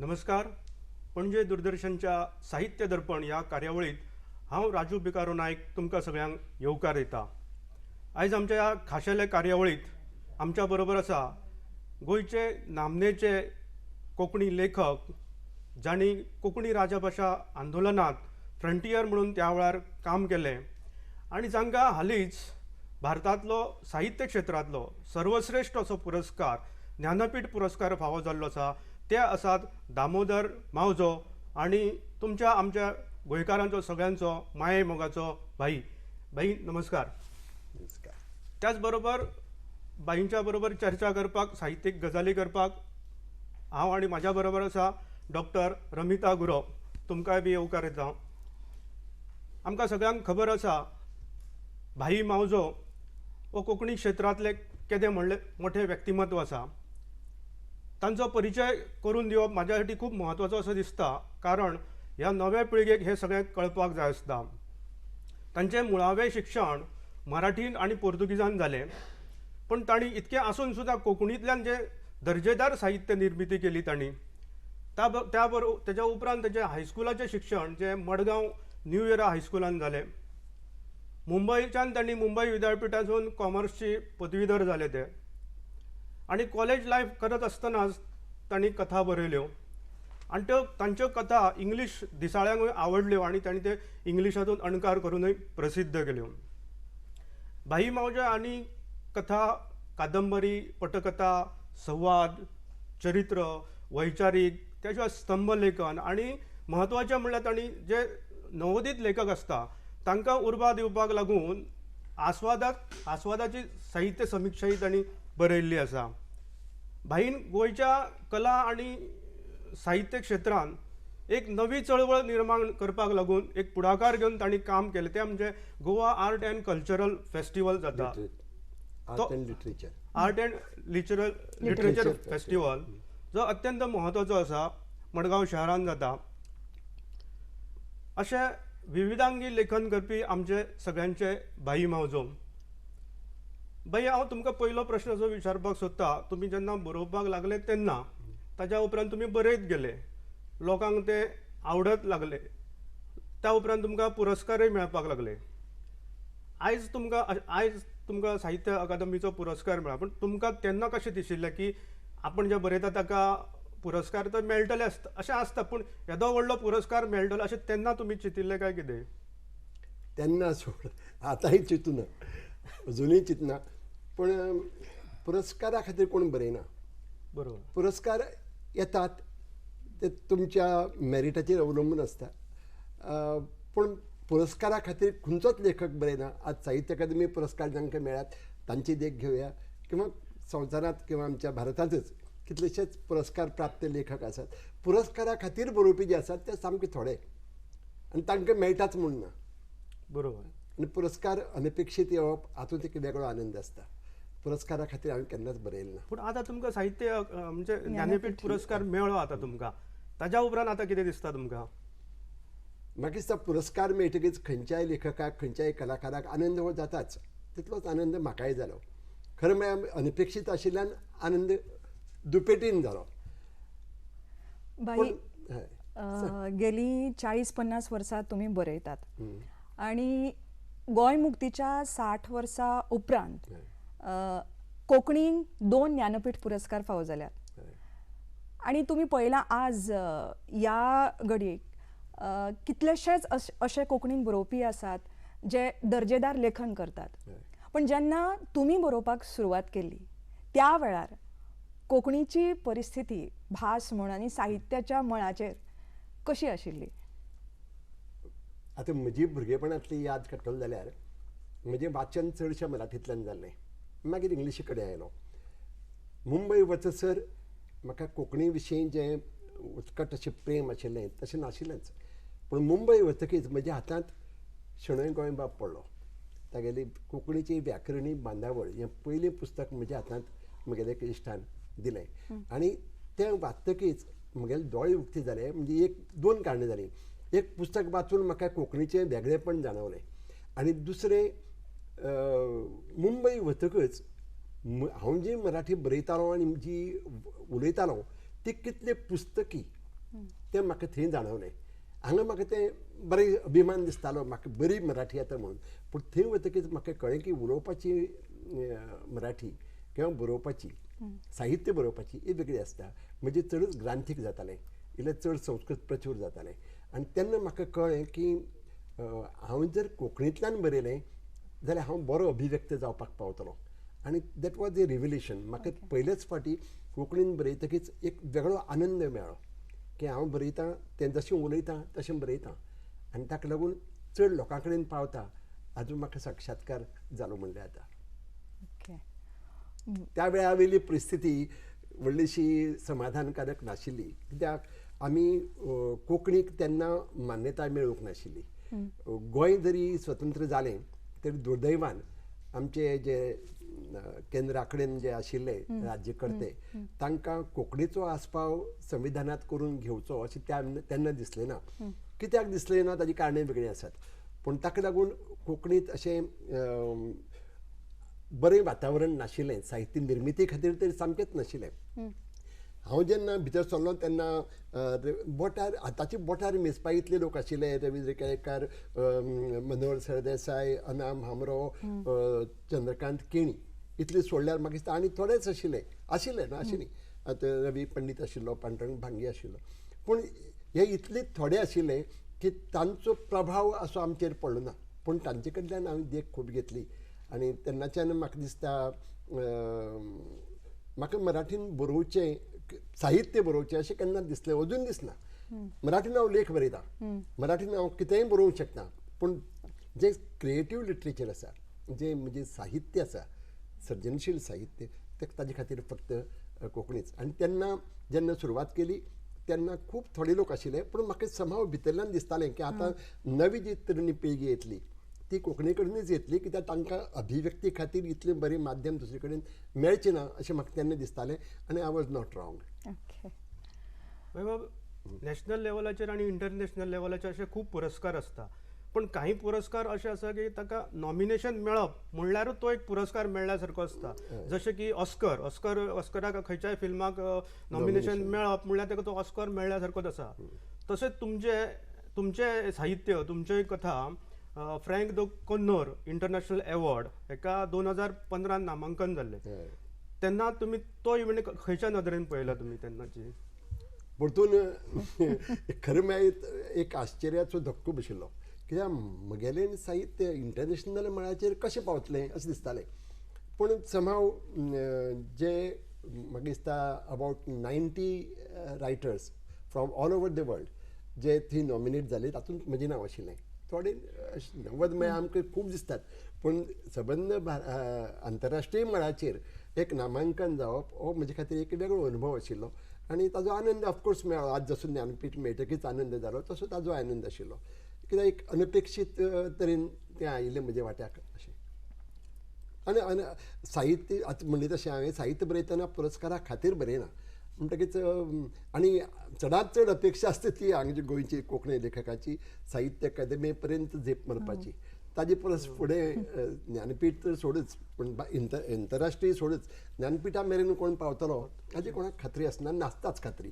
नमस्कार. पणजे दूरदर्शनच्या साहित्य दर्पण या कार्यावळीत हांव राजू बिकारो नायक तुमकां सगळ्यांक येवकार दिता. आयज आमच्या ह्या खाशेले कार्यावळीत आमच्या बरोबर आसा गोंयचे नामनेचे कोंकणी लेखक जांणी कोंकणी राजभाशा आंदोलनात फ्रंटियर म्हणून त्या वेळार काम केलें आनी जांकां हालींच भारतांतलो साहित्य क्षेत्रांतलो सर्वश्रेष्ठ असो पुरस्कार ज्ञानपीठ पुरस्कार फावो जाल्लो आसा. ते आसात दामोदर मावजो आनी तुमच्या आमच्या गोंयकारांचो सगळ्यांचो माये मोगाचो भाई. भाई नमस्कार. नमस्कार. त्याच बरोबर बाईंच्या बरोबर चर्चा करपाक साहित्यीक गजाली करपाक हांव आनी म्हाज्या बरोबर आसा डॉक्टर रमिता गुरव. तुमकांय बी येवकार येता. आमकां सगळ्यांक खबर आसा भाई मावजो हो कोंकणी क्षेत्रांतले केदें म्हणले मोठे व्यक्तिमत्व आसा. तांचो परिचय करून दिवप म्हाज्या साठी खूब म्हत्वाचो असो दिसता, कारण ह्या नव्या पिळगेक हे सगळें कळपाक जाय आसता. तांचें मुळावें शिक्षण मराठीन आनी पोर्तुगीजान जालें, पण तांणी इतकें आसून सुद्दां कोंकणींतल्यान जे दर्जेदार साहित्य निर्मिती केली तांणी, तेच्या उपरांत तेचें हायस्कुलाचें शिक्षण जे मडगांव न्यू इरा हायस्कुलान जालें. मुंबयच्यान तांणी मुंबय विद्यापीठांतून कॉमर्सची पदवीधर जाले ते, आनी कॉलेज लायफ करत आसतनाच तांणी कथा बरयल्यो आनी त्यो तांच्यो कथा इंग्लीश दिसाळ्यांकूय आवडल्यो आनी तांणी ते इंग्लिशांतून अणकार करूनय प्रसिद्ध केल्यो. भाई मावजो आनी कथा, कादंबरी, पटकथा, संवाद, चरित्र, वैचारीक, त्या शिवाय स्तंभलेखन आनी म्हत्वाचें म्हणल्यार तांणी जे नवोदित लेखक आसता तांकां उर्बा दिवपाक लागून आस्वादाची साहित्य समिक्षाय तांणी बरयल्ली आसा. भाईन गोंयच्या कला आनी साहित्य क्षेत्रांत एक नवी चळवळ निर्माण करपाक लागून एक पुढाकार घेवन तांणी काम केलें. तें म्हणजे Goa art and cultural festival जाता, art and literature, art and literature festival, जो अत्यंत म्हत्वाचो आसा, मडगांव शहरान जाता. अशें विविधांगी लेखन करपी आमचे सगळ्यांचे भाई मावजो. भाई, हांव तुमकां पयलो प्रश्न जो विचारपाक सोदता, तुमी जेन्ना बरोवपाक लागले तेन्ना ताच्या उपरांत तुमी बरयत गेले, लोकांक ते आवडत लागले, त्या उपरांत तुमकां पुरस्कारय मेळपाक लागले. आयज तुमकां साहित्य अकादमीचो पुरस्कार मेळ्ळा, पण तुमकां तेन्ना कशें दिशिल्लें की आपण जे बरयता ताका पुरस्कार तर मेळटले अशें आसता, पूण येदो व्हडलो पुरस्कार मेळटलो अशें तेन्ना तुमी चिंतिल्लें काय कितें? तेन्ना सोड, आतांय चिंतूना, अजुनूय चिंतना. पण पुरस्कारा खातीर कोण बरयना. बरोबर. पुरस्कार येतात ते तुमच्या मॅरिटाचेर अवलंबून आसता. पूण पुरस्कारा खातीर खंयचोच लेखक बरयना. आज साहित्य अकादमी पुरस्कार जांकां मेळ्ळ्यात तांची देख घेवया, किंवा संवसारांत किंवा आमच्या भारतांतच कितलेशेच पुरस्कार प्राप्त लेखक आसात. पुरस्कारा खातीर बरोवपी जे आसात ते सामके थोडे, आनी तांकां मेळटाच म्हूण ना. बरोबर. आनी पुरस्कार अनपेक्षीत येवप हातूंत एक वेगळो आनंद आसता. पुरस्कारा खातीर हांवें केन्नाच बरयलें ना. पूण आतां तुमकां साहित्य म्हणजे ज्ञानपीठ पुरस्कार मेळ्ळो आतां तुमकां, ताच्या उपरांत आतां कितें दिसता तुमकां? म्हाका दिसता पुरस्कार मेळटकीच खंयच्याय लेखकाक, खंयच्याय कलाकाराक आनंद हो जाताच. तितलोच आनंद म्हाकाय जालो. खरें म्हळ्यार अनपेक्षीत आशिल्ल्यान आनंद दुपेटीन जालो. भाई, गेली 40-50 वर्सां तुम्ही बरयतात आणि गोंय मुक्तीच्या 60 वर्सां उपरांत कोंकणीक 2 ज्ञानपीठ पुरस्कार फावो जाल्यात. आणि तुम्ही पळयलां आज ह्या घडयेक कितलेशेच अशे कोंकणीन बरोवपी आसात जे दर्जेदार लेखन करतात. पण जेन्ना तुम्ही बरोवपाक सुरवात केली त्या वेळार कोंकणीची परिस्थिती भास म्हण आनी साहित्याच्या मळाचेर कशी आशिल्ली? आतां म्हजी भुरगेपणांतली याद काडटलो जाल्यार म्हजें वाचन चडशें मराठींतल्यान जाल्लें, मागीर इंग्लिशी कडेन आयलो. मुंबय वचसर म्हाका कोंकणी विशीं जें उत्कट अशें प्रेम आशिल्लें तशें नाशिल्लेंच. पूण मुंबय वतकीच म्हज्या हातांत शणै गोंयबाब पडलो. तागेली कोंकणीची व्याकरणी बांदावळ हें पयलीं पुस्तक म्हज्या हातांत म्हगेल्या एका इश्टान दिलें. आनी तें वाचतकीच म्हगेले दोळे उक्ते जाले. म्हणजे 1-2 कारणां जालीं. एक पुस्तक वाचून म्हाका कोंकणीचें वेगळेपण जाणवलें, आनी दुसरें मुंबय वतकच हांव जी मराठी बरयतालो आनी जी उलयतालो ती कितले पुस्तकी तें म्हाका थंय जाणवलें. हांगा म्हाका तें बरें अभिमान दिसतालो, म्हाका बरी मराठी येता म्हणून. पूण थंय वतकीच म्हाका कळ्ळें की उलोवपाची मराठी किंवा बरोवपाची, साहित्य बरोवपाची ही वेगळी आसता. म्हणजे चडच ग्रांथीक जातालें, इल्लें चड संस्कृत प्रचूर जातालें. आनी तेन्ना म्हाका कळ्ळें की हांव जर कोंकणींतल्यान बरयलें जाल्यार हांव बरो अभिव्यक्त जावपाक पावतलो. आनी दॅट वॉज ए रिव्हल्युशन. म्हाका पयलेच फावटी कोंकणीन बरयतकीच एक वेगळो आनंद मेळ्ळो की हांव बरयतां तें जशें उलयतां तशें बरयतां आनी ताका लागून चड लोकां कडेन पावता हाजो म्हाका साक्षात्कार जालो म्हणल्यार जाता. ओके. त्या वेळा वयली परिस्थिती व्हडलीशी समाधानकारक नाशिल्ली, कित्याक आमी कोंकणीक तेन्ना मान्यताय मेळूंक नाशिल्ली. गोंय जरी स्वतंत्र जालें तरी दुर्दैवान आमचे जे केंद्रा कडेन जे आशिल्ले राज्यकर्ते तांकां कोंकणीचो आस्पाव संविधानांत करून घेवचो अशें तेन्ना दिसलें ना. कित्याक दिसलें ना ताजी कारणां वेगळीं आसात. पूण ताका लागून कोंकणींत अशें बरें वातावरण नाशिल्लें, साहित्य निर्मिती खातीर तरी सामकेंच नाशिल्लें. हांव जेन्ना भितर सरलो तेन्ना बोटार आतांचे बोटार मेजपा इतले लोक आशिल्ले. रवींद्र केळेकार, मनोहर सरदेसाय, अनाम हामरो, चंद्रकांत केणी इतले सोडल्यार म्हाका दिसता आनी थोडेच आशिल्ले ना अशें न्ही. आतां रवी पंडीत आशिल्लो, पांडुरंग भांगी आशिल्लो. पूण हे इतले थोडे आशिल्ले की तांचो प्रभाव असो आमचेर पडलो ना. पूण तांचे कडल्यान हांवें देख खूब घेतली आनी तेन्नाच्यान म्हाका दिसता म्हाका मराठीन बरोवचें, साहित्य बरोवचें अशें केन्ना दिसलें, अजून दिसना. मराठीन हांव लेख बरयतां, मराठीन हांव कितेंय बरोवंक शकता. पूण जें क्रिएटीव लिटरेचर आसा, जें म्हणजे साहित्य आसा, सर्जनशील साहित्य, तें ताजे खातीर फक्त कोंकणीच. आनी तेन्ना जेन्ना सुरवात केली तेन्ना खूब थोडे लोक आशिल्ले. पूण म्हाका समहाव भितरल्यान दिसतालें की आतां नवी जी तरणी पिळगी येतली ती कोंकणी कडेनच येतली, कित्याक तांकां अभिव्यक्ती खातीर इतलें बरें माध्यम दुसरे कडेन मेळचें ना अशें म्हाका तेन्ना दिसतालें. आनी I was not wrong. Okay. Vaibhav, national लेवलाचेर आणि इंटरनॅशनल लेवलाचेर असे खूप पुरस्कार असता, पण काही पुरस्कार असे आसा की ताका नॉमिनेशन मेळप म्हणल्यारूच तो एक पुरस्कार मेळ्ळ्या असता. जशे की ऑस्कराक खंयच्याय फिल्माक नॉमिनेशन मेळप म्हणल्यार ताका तो ऑस्कर मेळ्ळ्या सारकोच आसा. तशेंच तुमचे साहित्य, तुमचे कथा फ्रँक द कन्नोर इंटरनॅशनल अवॉर्ड हेका 2015 नामांकन जाल्लें. तेन्ना तुमी तो इव्हेंट खंयच्या नदरेन पळयला तुमी तेन्नाची? परतून खरें म्हळ्यार एक आश्चर्याचो धक्को बशिल्लो, कित्याक म्हगेलें साहित्य इंटरनॅशनल मळाचेर कशें पावतलें अशें दिसतालें. पूण समहाव जे म्हाका दिसता about 90 writers from all over the world जे थंय नॉमिनेट जाले तातूंत म्हजें नांव आशिल्लें. थोडे 90 म्हळ्यार आमकां खूब दिसतात, पूण सबंद आंतरराष्ट्रीय मळाचेर एक नामांकन जावप हो म्हजे खातीर एक वेगळो अनुभव आशिल्लो. आनी ताजो आनंद ऑफकोर्स मेळ्ळो. आज जसो ज्ञानपीठ मेळटकीच आनंद जालो तसो ताजो आनंद आशिल्लो, कित्याक एक अनपेक्षीत तरेन तें आयिल्लें म्हज्या वाट्याक अशें. आनी साहित्य आतां म्हणलें तशें हांवें साहित्य बरयतना पुरस्कारा खातीर बरयना. म्हणटकीच आनी चडांत चड अपेक्षा आसता ती हांगची गोंयची कोंकणी लेखकाची साहित्य अकादेमी पर्यंत झेप मारपाची. ताजे परस फुडें ज्ञानपीठ तर सोडूच, पूण आंतरराष्ट्रीय सोडूच, ज्ञानपिठा मेरेन कोण पावतलो हाजी कोणाक खात्री आसना, नासताच खात्री.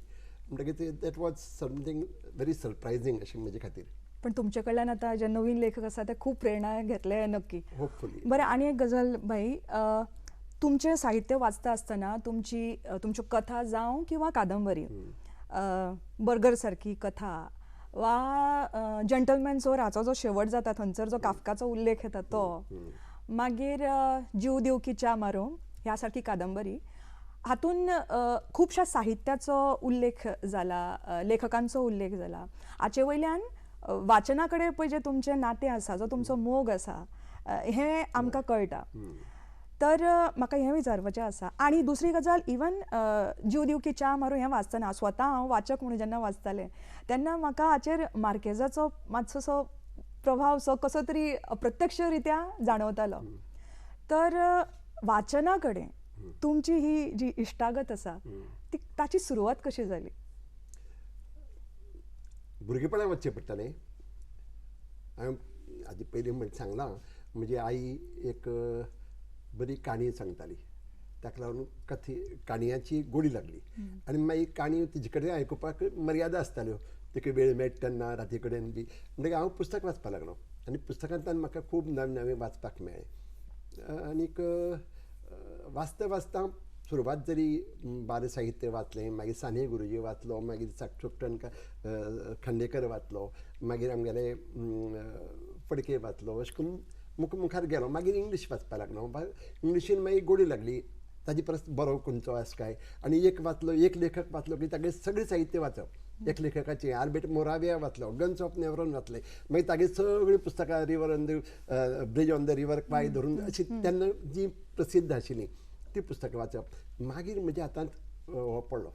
म्हणटकीच दॅट वॉज समथींग व्हेरी सरप्रायझींग अशें म्हजे खातीर. पण तुमचे कडल्यान आता जे नवीन लेखक आसा ते खूप प्रेरणा घेतले नक्की. होपफुली. बरें, आनी एक गजाल भाई, तुमचे साहित्य वाचता आसतना तुमच्यो कथा जावं किंवा कादंबरी, बर्गर सारकी कथा वा जंटलमॅन सो राचो जो शेवट जाता थंयसर जो काफकाचो उल्लेख येता तो, मागीर जीव दिवकी च्या मारो ह्या सारकी कादंबरी, हातून खुबशा साहित्याचो उल्लेख जाला, लेखकांचो उल्लेख जाला. हाचे वयल्यान वाचना कडेन पळय जे तुमचें नातें आसा, जो तुमचो मोग आसा, हें आमकां कळटा. तर म्हाका हें विचारपाचें आसा. आनी दुसरी गजाल, इवन जीव दिवकी च्या मारो हें वाचतना स्वता हांव वाचक म्हणून जेन्ना वाचतालें तेन्ना म्हाका हाचेर मार्केजाचो मातसोसो प्रभाव कसो तरी प्रत्यक्ष रित्या जाणवतालो. तर वाचना कडेन तुमची ही जी इश्टागत आसा ती ताची सुरवात कशी जाली? भुरगेपणां वचचें पडटालें. हांवें हाजे पयलीं सांगलां, म्हजी आई एक बरी काणी सांगताली. ताका लागून काणयांची गोडी लागली आनी मागीर काणयो तिजे कडेन आयकुपाक मर्यादा आसताल्यो तिका वेळ मेळटा तेन्ना राती कडेन बी म्हणटकीर हांव पुस्तक वाचपाक लागलो आनी पुस्तकांतल्यान म्हाका खूब नवें नवें वाचपाक मेळ्ळें आनीक वाचता वाचता सुरवात जरी बाल साहित्य वाचलें मागीर साने गुरुजी वाचलो मागीर साक्षोत्तन खांडेकर वाचलो मागीर आमगेले फडके वाचलो अशें करून मुखार गेलो मागीर इंग्लीश वाचपाक लागलो इंग्लिशीन मागीर गोडी लागली ताजे परस बरो खंयचो आसा काय आनी एक लेखक वाचलो की तागे सगळें साहित्य वाचप एक लेखकाचें आल्बर्ट मोराविया वाचलो गन्स ऑफ नेवरॉन वाचलें मागीर तागे सगळीं पुस्तकां river on the bridge on the river Kwai धरून अशी तेन्ना जी प्रसिद्ध आशिल्ली ती पुस्तकां वाचप मागीर म्हज्या हातांत हो पडलो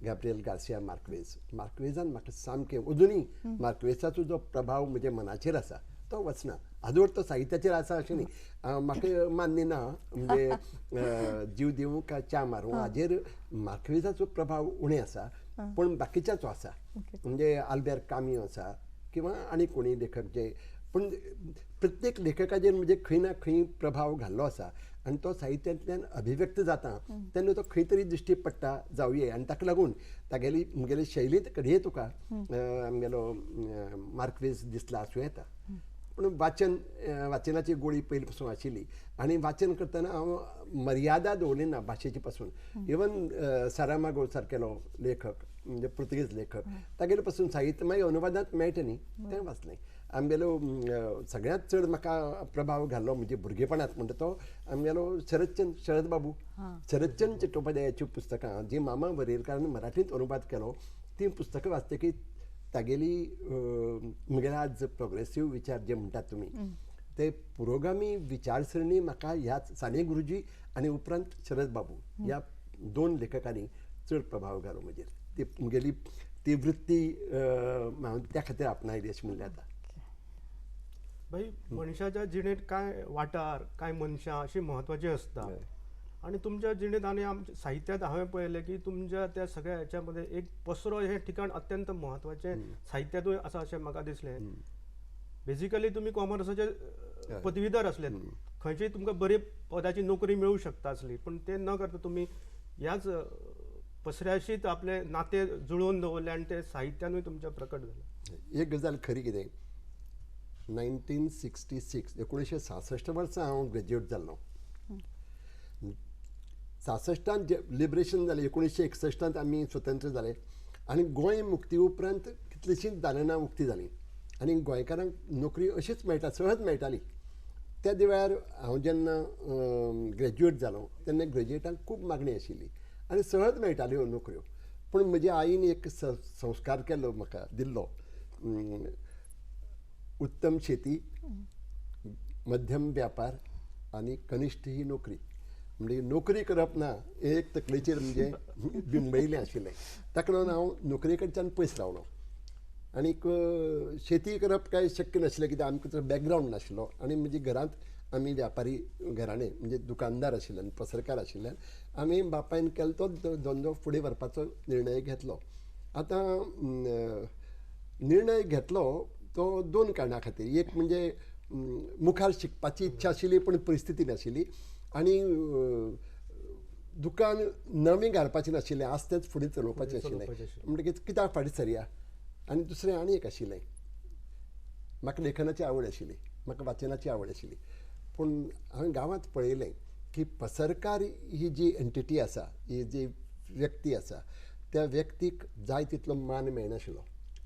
गॅब्रियल गार्सिया मार्क्वेजान म्हाका सामकें अजुनूय मार्क्वेजाचो जो प्रभाव म्हज्या मनाचेर आसा तो वचना आजवर तो साहित्याचेर आसा अशें न्ही म्हाका मान्य ना म्हणजे जीव दिवं काय च्या मारूं हाजेर मार्क्वेजाचो प्रभाव उणें आसा पूण बाकीच्याचो आसा म्हणजे आल्बेर काम्यू आसा किंवा आनी कोणी लेखक जे पूण प्रत्येक लेखकाचेर म्हणजे खंय ना खंय प्रभाव घाल्लो आसा आनी तो साहित्यांतल्यान अभिव्यक्त जाता तेन्ना तो खंय तरी दिश्टी पडटा जावये आनी ताका लागून म्हगेली शैलींत कडेय तुका आमगेलो मार्क्वेज दिसला आसूं येता पूण वाचनाची गोडी पयली पासून आशिल्ली आनी वाचन करतना हांव मर्यादा दवरली ना भाशेची पासून इवन सारामागो सारकेलो लेखक म्हणजे पुर्तुगेज लेखक तागेले पासून साहित्य मागीर अनुवादांत मेळटा न्ही तें वाचलें आमगेलो सगळ्यांत चड म्हाका प्रभाव घाल्लो म्हणजे भुरगेपणांत म्हणटा तो आमगेलो शरद बाबू शरदचंद्र चट्टोपाध्यायाची पुस्तकां जी मामा वरेरकारान मराठींत अनुवाद केलो ती पुस्तकां वाचतकीर तागेली म्हगेले आज प्रोग्रेसीव विचार जे म्हणटात तुमी ते पुरोगामी विचारसरणी म्हाका ह्याच साने गुरुजी आनी उपरांत शरद बाबू ह्या दोन लेखकांनी चड प्रभाव घालो म्हजेर ती म्हगेली ती वृत्ती हांवें त्या खातीर आपणायली अशें म्हणलें जाता भाई मनशाच्या जिणेंत काय वाठार काय मनशां अशी महत्वाची असता आणि तुमच्या जिणेंत आनी आमच्या साहित्यात हांवें पळयलें की तुमच्या त्या सगळ्या ह्याच्यामध्ये एक पसरो हे ठिकाण अत्यंत महत्वाचें साहित्यातूय आसा अशें म्हाका दिसलें बेजिकली तुमी कॉमर्साचे पदवीधर आसले खंयचीय तुमकां बरी पदाची नोकरी मेळूं शकता आसली पण ते न करता तुमी ह्याच पसऱ्याशीच आपले नाते जुळोवन दवरले आनी ते साहित्यानूय तुमच्या प्रकट जालें एक गजाल खरी कितें 1966 1966 वर्सा हांव ग्रॅज्युएट जाल्लो 66 लिबरेशन जालें 1961 आमी स्वतंत्र जाले आनी गोंय मुक्ती उपरांत कितलींशींच दालनां उक्ती जालीं आनी गोंयकारांक नोकरी अशीच मेळटा सहज मेळटाली त्या वेळार हांव जेन्ना ग्रॅज्युएट जालो तेन्ना ग्रॅज्युएटांक खूब मागणी आशिल्ली आनी सहज मेळटाल्यो नोकऱ्यो पूण म्हज्या आईन एक संस्कार केल्लो म्हाका दिल्लो उत्तम शेती मध्यम व्यापार आनी कनिश्ठ ही नोकरी म्हणजे नोकरी करप ना एक तकलेचेर म्हणजे बिंबयलें आशिल्लें ताका लागून हांव नोकरे कडच्यान पयस रावलो आनीक शेती करप कांय शक्य नाशिल्लें कित्याक आमकां बॅकग्रावंड नाशिल्लो आनी म्हज्या घरांत आमी व्यापारी घराणे म्हणजे दुकानदार आशिल्ल्यान पसरकार आशिल्ल्यान आमी बापायन केलो तो धंदो फुडें व्हरपाचो निर्णय घेतलो आतां निर्णय घेतलो तो दोन कारणां खातीर एक म्हणजे मुखार शिकपाची इच्छा आशिल्ली पूण परिस्थिती नाशिल्ली आनी दुकान नवें घालपाचें नाशिल्लें आस्तेच फुडें चलोवपाचें आशिल्लें म्हणटकीर कित्याक फाटीं सरया आनी दुसरें आनी एक आशिल्लें म्हाका लेखनाची आवड आशिल्ली म्हाका वाचनाची आवड आशिल्ली पूण हांवें गांवांत पळयलें की पसरकार ही जी एंटिटी आसा ही जी व्यक्ती आसा त्या व्यक्तीक जाय तितलो मान मेळनाशिल्लो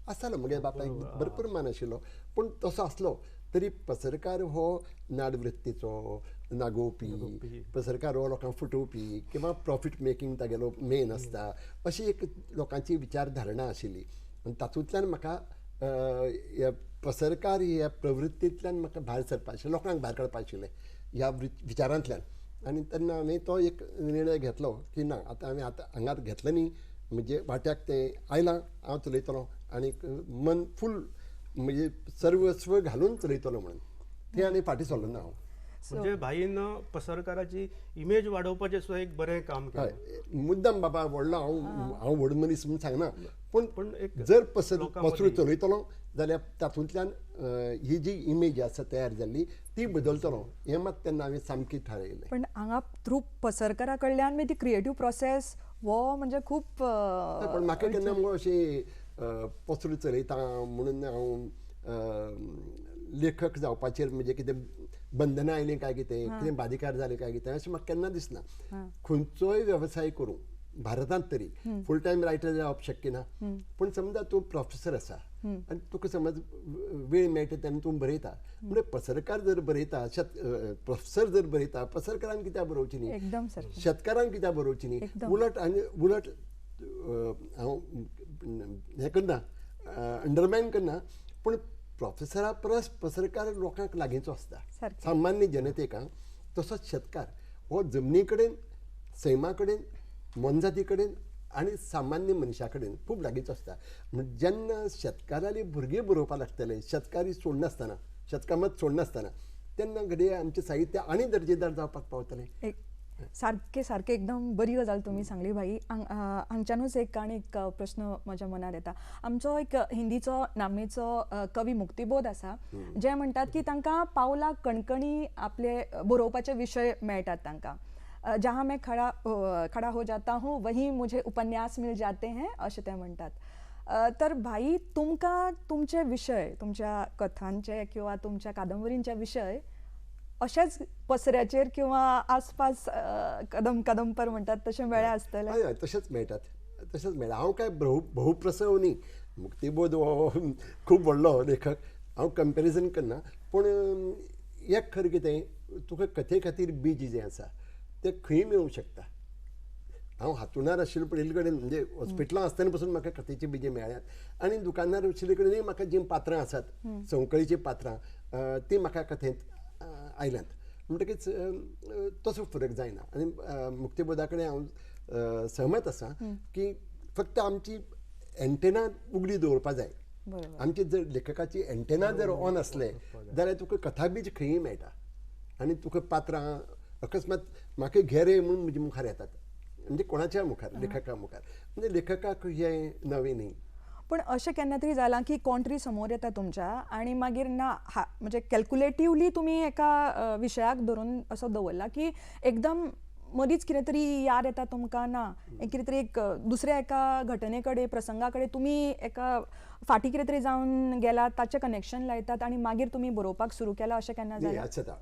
आसतालो म्हगे बापायक भरपूर मान आशिल्लो पूण तसो आसलो तरी पसरकार हो नाडवृत्तीचो नागोवपी पसरकार हो लोकांक फटोवपी किंवा प्रॉफीट मेकींग तागेलो मेन आसता अशी एक लोकांची विचारधारणा आशिल्ली आनी तातूंतल्यान म्हाका पसरकार ह्या प्रवृत्तींतल्यान म्हाका भायर सरपा आशिल्लें लोकांक भायर काडपा आशिल्लें ह्या विचारांतल्यान आनी तेन्ना हांवें तो एक निर्णय घेतलो की ना आतां हांवें हांगात घेतलें न्ही म्हणजे वाट्याक तें आयलां हांव चलयतलों आनी मन फूल म्हणजे सर्वस्व घालून चलयतलो म्हणून तें आनी फाटीं सरलो ना हांव म्हणजे भाईन पसरकाराची इमेज वाडोवपाचें सुद्दां एक बरें काम केलें मुद्दम बाबा व्हडलो हांव व्हड मनीस म्हूण सांगना पूण एक जर पसरो चलयतलो जाल्यार तातूंतल्यान ही जी इमेज आसा तयार जाल्ली ती बदलतलो हें मात तेन्ना हांवें सामकी थारायलें. पण हांगा थ्रू पसरकरा कडल्यान मागीर ती क्रिएटीव प्रोसेस वो म्हणजे खूब पण म्हाका केन्ना मगो अशी पसरू चलयता म्हणून हांव लेखक जावपाचेर म्हणजे कितें बंधनां आयलीं काय कितें बाधिकार जालें काय कितें अशें म्हाका केन्ना दिसना. खंयचोय वेवसाय करूं भारतांत तरी फूल टायम रायटर जावप शक्य ना. पूण समजा तूं प्रोफेसर आसा आनी तुका समज वेळ मेळटा तेन्ना तूं बरयता म्हणजे पसरकार जर बरयता प्रोफेसर जर बरयता पसरकारान कित्याक बरोवची न्ही, एकदम सर शेतकारांक कित्याक बरोवची न्ही. उलट हांव हें करना अंडरमायन करना पूण प्रोफेसरा परस पसरकार लोकांक लागींचो आसता सारकें. सामान्य जनतेक. तसोच शेतकार हो जमनी कडेन सैमा कडेन मोनजाती कडेन आनी सामान्य मनशा कडेन खूब लागींचो आसता. म्हणजे जेन्ना शेतकाराली भुरगीं बरोवपाक लागतले शेतकारी सोडनासतना शेतकामत सोडनासतना तेन्ना घडये आमचें साहित्य आनी दर्जेदार जावपाक पावतलें. सारकें सारकें एकदम बरी गजाल तुमी सांगली भाई. हांगच्यानूच एक आनीक प्रश्न म्हज्या मनार येता. आमचो एक हिंदीचो नामनेचो कवी मुक्तिबोध आसा जे म्हणटात की तांकां पावलाक कणकणी आपले बरोवपाचे विशय मेळटात तांकां. जहाँ मैं खड़ा हो जाता हूँ वहीं मुझे उपन्यास मिल जाते हैं अशें ते म्हणटात. तर भाई तुमकां तुमचे विशय तुमच्या कथांचे किंवा तुमच्या कादंबरींचे विशय अशेंच पसऱ्याचेर किंवा आसपास कादंबर म्हणटात तशें मेळ्ळे आसतले? हय तशेंच मेळटात तशेंच मेळटा. हांव काय बहुप्रसव न्ही. मुक्तिबोध हो खूब व्हडलो लेखक हांव कंपेरिजन करना. पूण एक खरें कितें तुका कथे खातीर बीज जें आसा तें खंय मेळूंक शकता. हांव हातुणार आशिल्लो पयलीं कडेन म्हणजे हॉस्पिटलांत आसतना पसून म्हाका कथेची बिजी मेळ्ळ्यात आनी दुकानार आशिल्ले कडेनूय म्हाका जीं पात्रां आसात संवकळीचीं पात्रां तीं म्हाका कथेंत आयल्यांत. म्हणटकीच तसो फरक जायना. आनी मुक्तिबोधा कडेन हांव सहमत आसा की फक्त आमची एंटेना उगडी दवरपा जाय. आमची जर लेखकाची एंटेना जर ऑन असले जाल्यार तुका कथा बीज खंयी मेळटा आनी तुका पात्रां अकस्मात म्हाका घेरे म्हणून म्हजे मुखार येतात म्हणजे कोणाच्या मुखार लेखका मुखार म्हणजे लेखकाक हें नवें न्ही. पण अशें केन्ना तरी जालां की कोण तरी समोर येता तुमच्या आनी मागीर ना म्हणजे कॅल्क्युलेटिवली तुमी एका विशयाक धरून असो दवरला की एकदम मदींच कितें तरी याद येता तुमकां ना कितें तरी एक दुसऱ्या एका घटने कडेन प्रसंगा कडेन तुमी एका फाटीं कितें तरी जावन गेलात ताचें कनेक्शन लायतात आनी मागीर तुमी बरोवपाक सुरू केलां अशें केन्ना जालें? जाता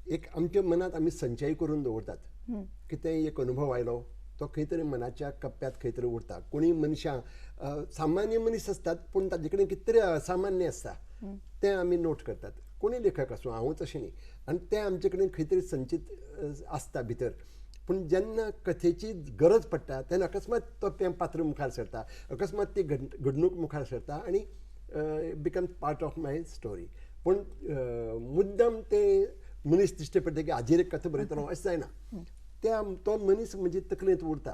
एक आमच्या मनात आमी संचय करून दवरतात. कितें एक अनुभव आयलो तो खंय तरी मनाच्या कप्प्यात खंय तरी उरता. कोणी मनशां सामान्य मनीस आसतात पूण ताजे कडेन कितें तरी असामान्य आसता तें आमी नोट करतात. कोणी लेखक आसूं हांवूच अशें न्ही आनी तें आमचे कडेन खंय तरी संचीत आसता भितर. पूण जेन्ना कथेची गरज पडटा तेन्ना अकस्मात तो तें पात्र मुखार सरता अकस्मात ती घडणूक मुखार सरता आनी becomes part of my story. पूण मुद्दम ते मनीस दिश्टी पडटा की हाजेर एक कथा बरयतलो अशें जायना. तो मनीस म्हणजे तकलेंत उरता.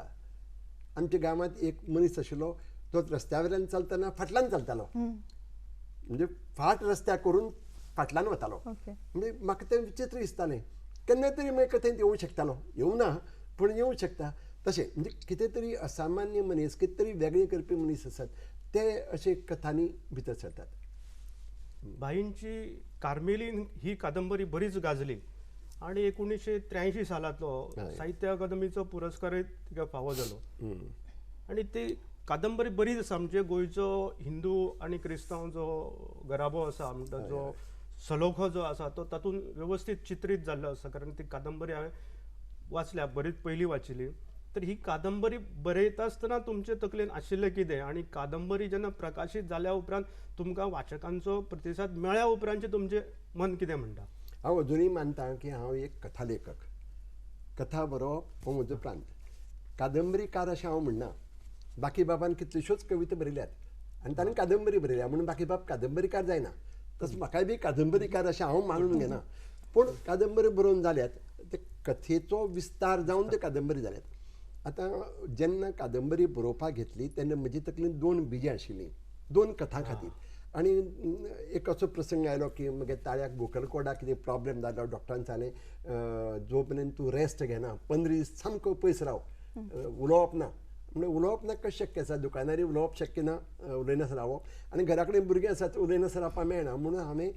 आमच्या गांवांत एक मनीस आशिल्लो तो रस्त्या वयल्यान चलतना फाटल्यान चलतालो म्हणजे फाट रस्त्याक करून फाटल्यान वतालो. म्हणजे म्हाका तें विचित्र दिसतालें. केन्ना तरी मागीर कथेंत येवंक शकतालो येवंक ना पूण येवंक शकता तशें म्हणजे कितें तरी असामान्य मनीस कितें तरी वेगळें करपी मनीस आसात ते अशे कथांनी भितर सरतात. भाईंची कार्मेलीन ही कादंबरी बरीच गाजली आणि 1983 सालातलो साहित्य अकादमीचो पुरस्कारय तिका फावो जालो. आणि ती कादंबरी बरीच आसा. म्हणजे गोंयचो हिंदू आनी क्रिस्तांव जो गराबो आसा म्हणटा जो सलोखो जो आसा तो तातूंत व्यवस्थीत चित्रीत जाल्लो आसा. कारण ती कादंबरी हांवें वाचल्या बरीच पयलीं वाचिल्ली. तर ही कादंबरी बरयता आसतना तुमचे तकलेन आशिल्लें कितें आनी कादंबरी जेन्ना प्रकाशीत जाल्या उपरांत तुमकां वाचकांचो प्रतिसाद मेळ्ळ्या उपरांतचें तुमचें मन कितें म्हणटा? हांव अजुनूय मानतां की हांव एक कथा लेखक. कथा बरोवप हो म्हजो प्रांत. कादंबरीकार अशें हांव म्हणना. बाकी बाबान कितल्योश्योच कविता बरयल्यात आनी ताणें कादंबरी बरयल्या म्हणून बाकी बाब कादंबरीकार जायना. तसो म्हाकाय बी कादंबरीकार अशें हांव मानून घेना. पूण कादंबरी बरोवन जाल्यात ते कथेचो विस्तार जावन त्यो कादंबरी जाल्यात. आतां जेन्ना कादंबरी बरोवपाक घेतली तेन्ना म्हजे तकलेन 2 बिजां आशिल्लीं 2 कथां खातीर. आनी एक असो प्रसंग आयलो की म्हगे ताळ्याक भोकल कोडाक कितें प्रॉब्लेम जालो. डॉक्टरान सांगलें जो पर्यंत तूं रेस्ट घेना 15 दीस सामको पयस राव उलोवप ना म्हणजे उलोवप ना कशें शक्य आसा, दुकानारी उलोवप शक्य ना, उलयनासर रावप आनी घरा कडेन भुरगीं आसात उलयनासर रावपाक मेळना. म्हणून हांवें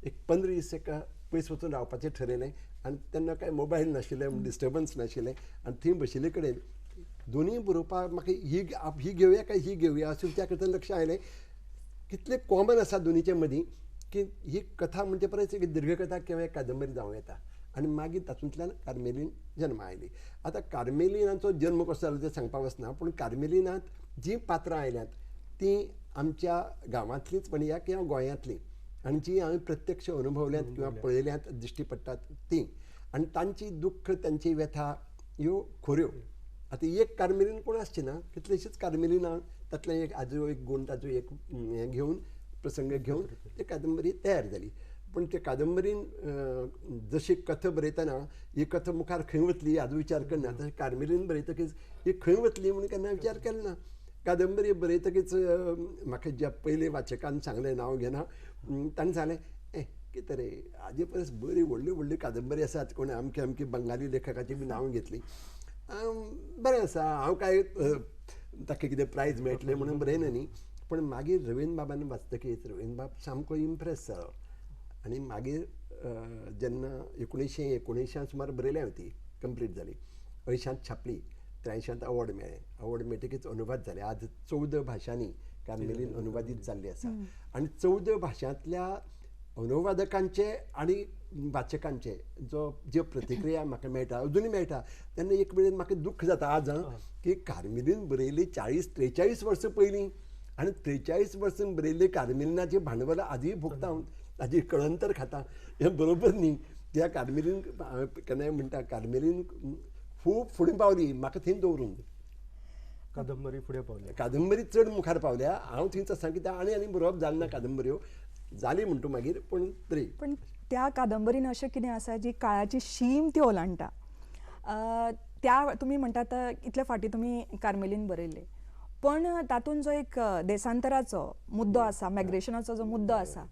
एक 15 दीस एका पयस वचून रावपाचें ठरयलें आनी तेन्ना कांय मोबायल नाशिल्ले, डिस्टर्बन्स नाशिल्लें आनी थंय बशिल्ले कडेन दोनीय बरोवपाक म्हाका ही घेवया काय ही घेवया अशें त्या करता लक्ष आयलें कितलें कॉमन आसा दोनीचे मदीं की ही कथा म्हणजे परत एक दीर्घकथा किंवा एक कादंबरी जावं येता. आनी मागीर तातूंतल्यान कार्मेलीन जल्मा आयली. आतां कार्मेलिनाचो जल्म कसो जालो तें सांगपाक वचना, पूण कार्मेलिनांत जीं पात्रां आयल्यांत तीं आमच्या गांवांतलींच म्हणया किंवा गोंयांतलीं आनी जीं हांवें प्रत्यक्ष अनुभवल्यांत किंवा पळयल्यांत दिश्टी पडटात तीं आनी तांची दुख्ख तांची व्यथा ह्यो खऱ्यो. आतां एक कार्मेलीन कोण आसची ना, कितलेशीच कार्मेलिनां तातूंतले एक आजो एक गूण ताजो एक हें घेवन प्रसंग घेवन ती कादंबरी तयार जाली. पूण ते कादंबरीन जशी कथा बरयतना ही कथा मुखार खंय वतली हाजो विचार करना, तशें कार्मेलीन बरयतकीच ही खंय वतली म्हूण केन्ना विचार केलो ना. कादंबरी बरयतकीच म्हाका ज्या पयले वाचकान सांगलें, नांव घेना, ताणें सांगलें कितें रे हाजे परस बरी व्हडली व्हडली कादंबरी आसात, कोणी अमके अमके बंगाली लेखकाची बी नांव घेतली. बरें आसा, हांव काय ताका कितें प्रायज मेळटलें म्हणून बरयना न्ही. पण मागीर रवींद्र बाबान वाचतकीच रवींद्र बाब सामको इम्प्रेस जालो आनी मागीर जेन्ना 1919 सुमार बरयली हांवें ती कंप्लीट जाली, 80 छापली, 83 अवॉर्ड मेळ्ळें. अवॉर्ड मेळटकीच अनुवाद जाले. आज 14 भाशांनी कार्मेलीन अनुवादीत जाल्ली आसा आनी 14 भाशांतल्या अनुवादकांचे आनी वाचकांचे ज्यो प्रतिक्रिया म्हाका मेळटा, अजुनूय मेळटा, तेन्ना एक वेळेर म्हाका दुख्ख जाता आज की कार्मेलीन बरयली 40-43 वर्सां पयलीं आनी 43 वर्सां बरयल्ली कार्मेलिनाचें भांडवल आजूय भोगता हांव, ताजी कळंतर खाता. हें बरोबर न्ही. त्या कार्मेलीन केन्नाय म्हणटा कार्मेलीन खूब फुडें पावली, म्हाका थंय दवरून कादंबरी फुडें पावली. कादंबरी चड मुखार पावल्या. हांव थंयच आसा कित्याक आनी बरोवप जालें ना कादंबऱ्यो, जाली म्हणटा मागीर, पूण तरी पण त्या कादंबरीन अशें कितें आसा जी काळाची शीम ती ओलांडटा. त्या तुमी म्हणटात इतले फाटी तुमी कार्मेलीन बरयल्ले, पण तातूंत जो एक देशांतराचो मुद्दो आसा, मायग्रेशनाचो जो मुद्दो आसा,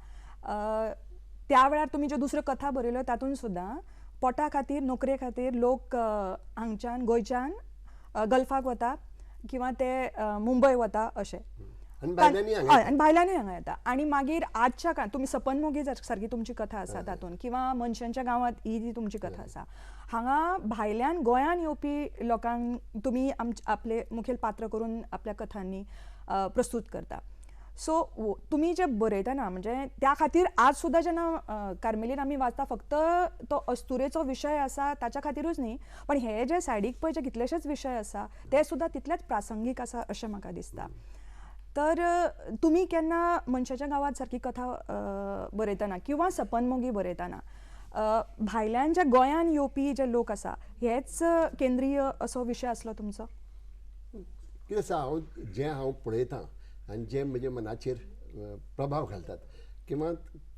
त्या वेळार तुमी ज्यो दुसऱ्यो कथा बरयल्यो तातूंत सुद्दां पोटा खातीर, नोकरे खातीर लोक हांगच्यान गोंयच्यान गल्फाक वता किंवा ते मुंबय वता अशें. आनी भायल्यांनी हांगा येता. आनी मागीर आजच्या काळांत तुमी सपन मोगी सारकी तुमची कथा आसा तातूंत, किंवा मनशांच्या गांवांत ही जी तुमची कथा आसा, हांगा भायल्यान गोंयान येवपी लोकांक तुमी आपले मुखेल पात्र करून आपल्या कथांनी प्रस्तूत करता. सो तुमी जे बरयतना म्हणजे त्या खातीर आज सुद्दां जेन्ना कार्मेलीन आमी वाचता, फक्त तो अस्तुरेचो विशय आसा ताच्या खातीरूच न्ही, पण हे जे सायडीक पळय जे कितलेशेच विशय आसा ते सुद्दां तितलेच प्रासंगीक आसा अशें म्हाका दिसता. तर तुमी केन्ना मनशाच्या गांवांत सारकी कथा बरयतना किंवा सपन मोगी बरयतना भायल्यान जे गोंयान येवपी जे लोक आसा हेच केंद्रीय असो विशय आसलो तुमचो? कितें आसा, हांव पळयतां आनी जे म्हज्या मनाचेर प्रभाव घालतात किंवा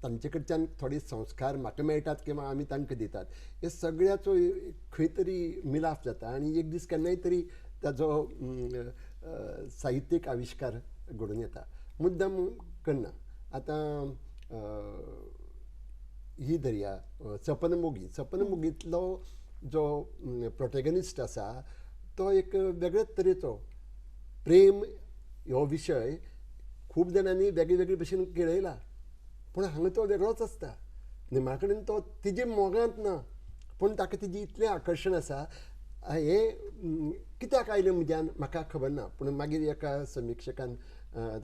तांचे कडच्यान थोडे संस्कार म्हाका मेळटात किंवा आमी तांकां दितात, हे सगळ्याचो खंय तरी मिलाप जाता आनी एक दीस केन्नाय तरी ताजो साहित्यीक आविश्कार घडून येता. मुद्दम करना. आतां ही धरया सपन मोगींतलो जो प्रोटेगनिस्ट आसा तो एक वेगळेच तरेचो प्रेम हो विशय खूब जाणांनी वेगळे भशेन केळयला, पूण हांगा तो वेगळोच आसता. निमा कडेन तो तिजे मोगांत ना, पूण ताका तिजी इतलें आकर्शण आसा. हें कित्याक आयलें म्हज्यान म्हाका खबर ना, पूण मागीर एका समिक्षकान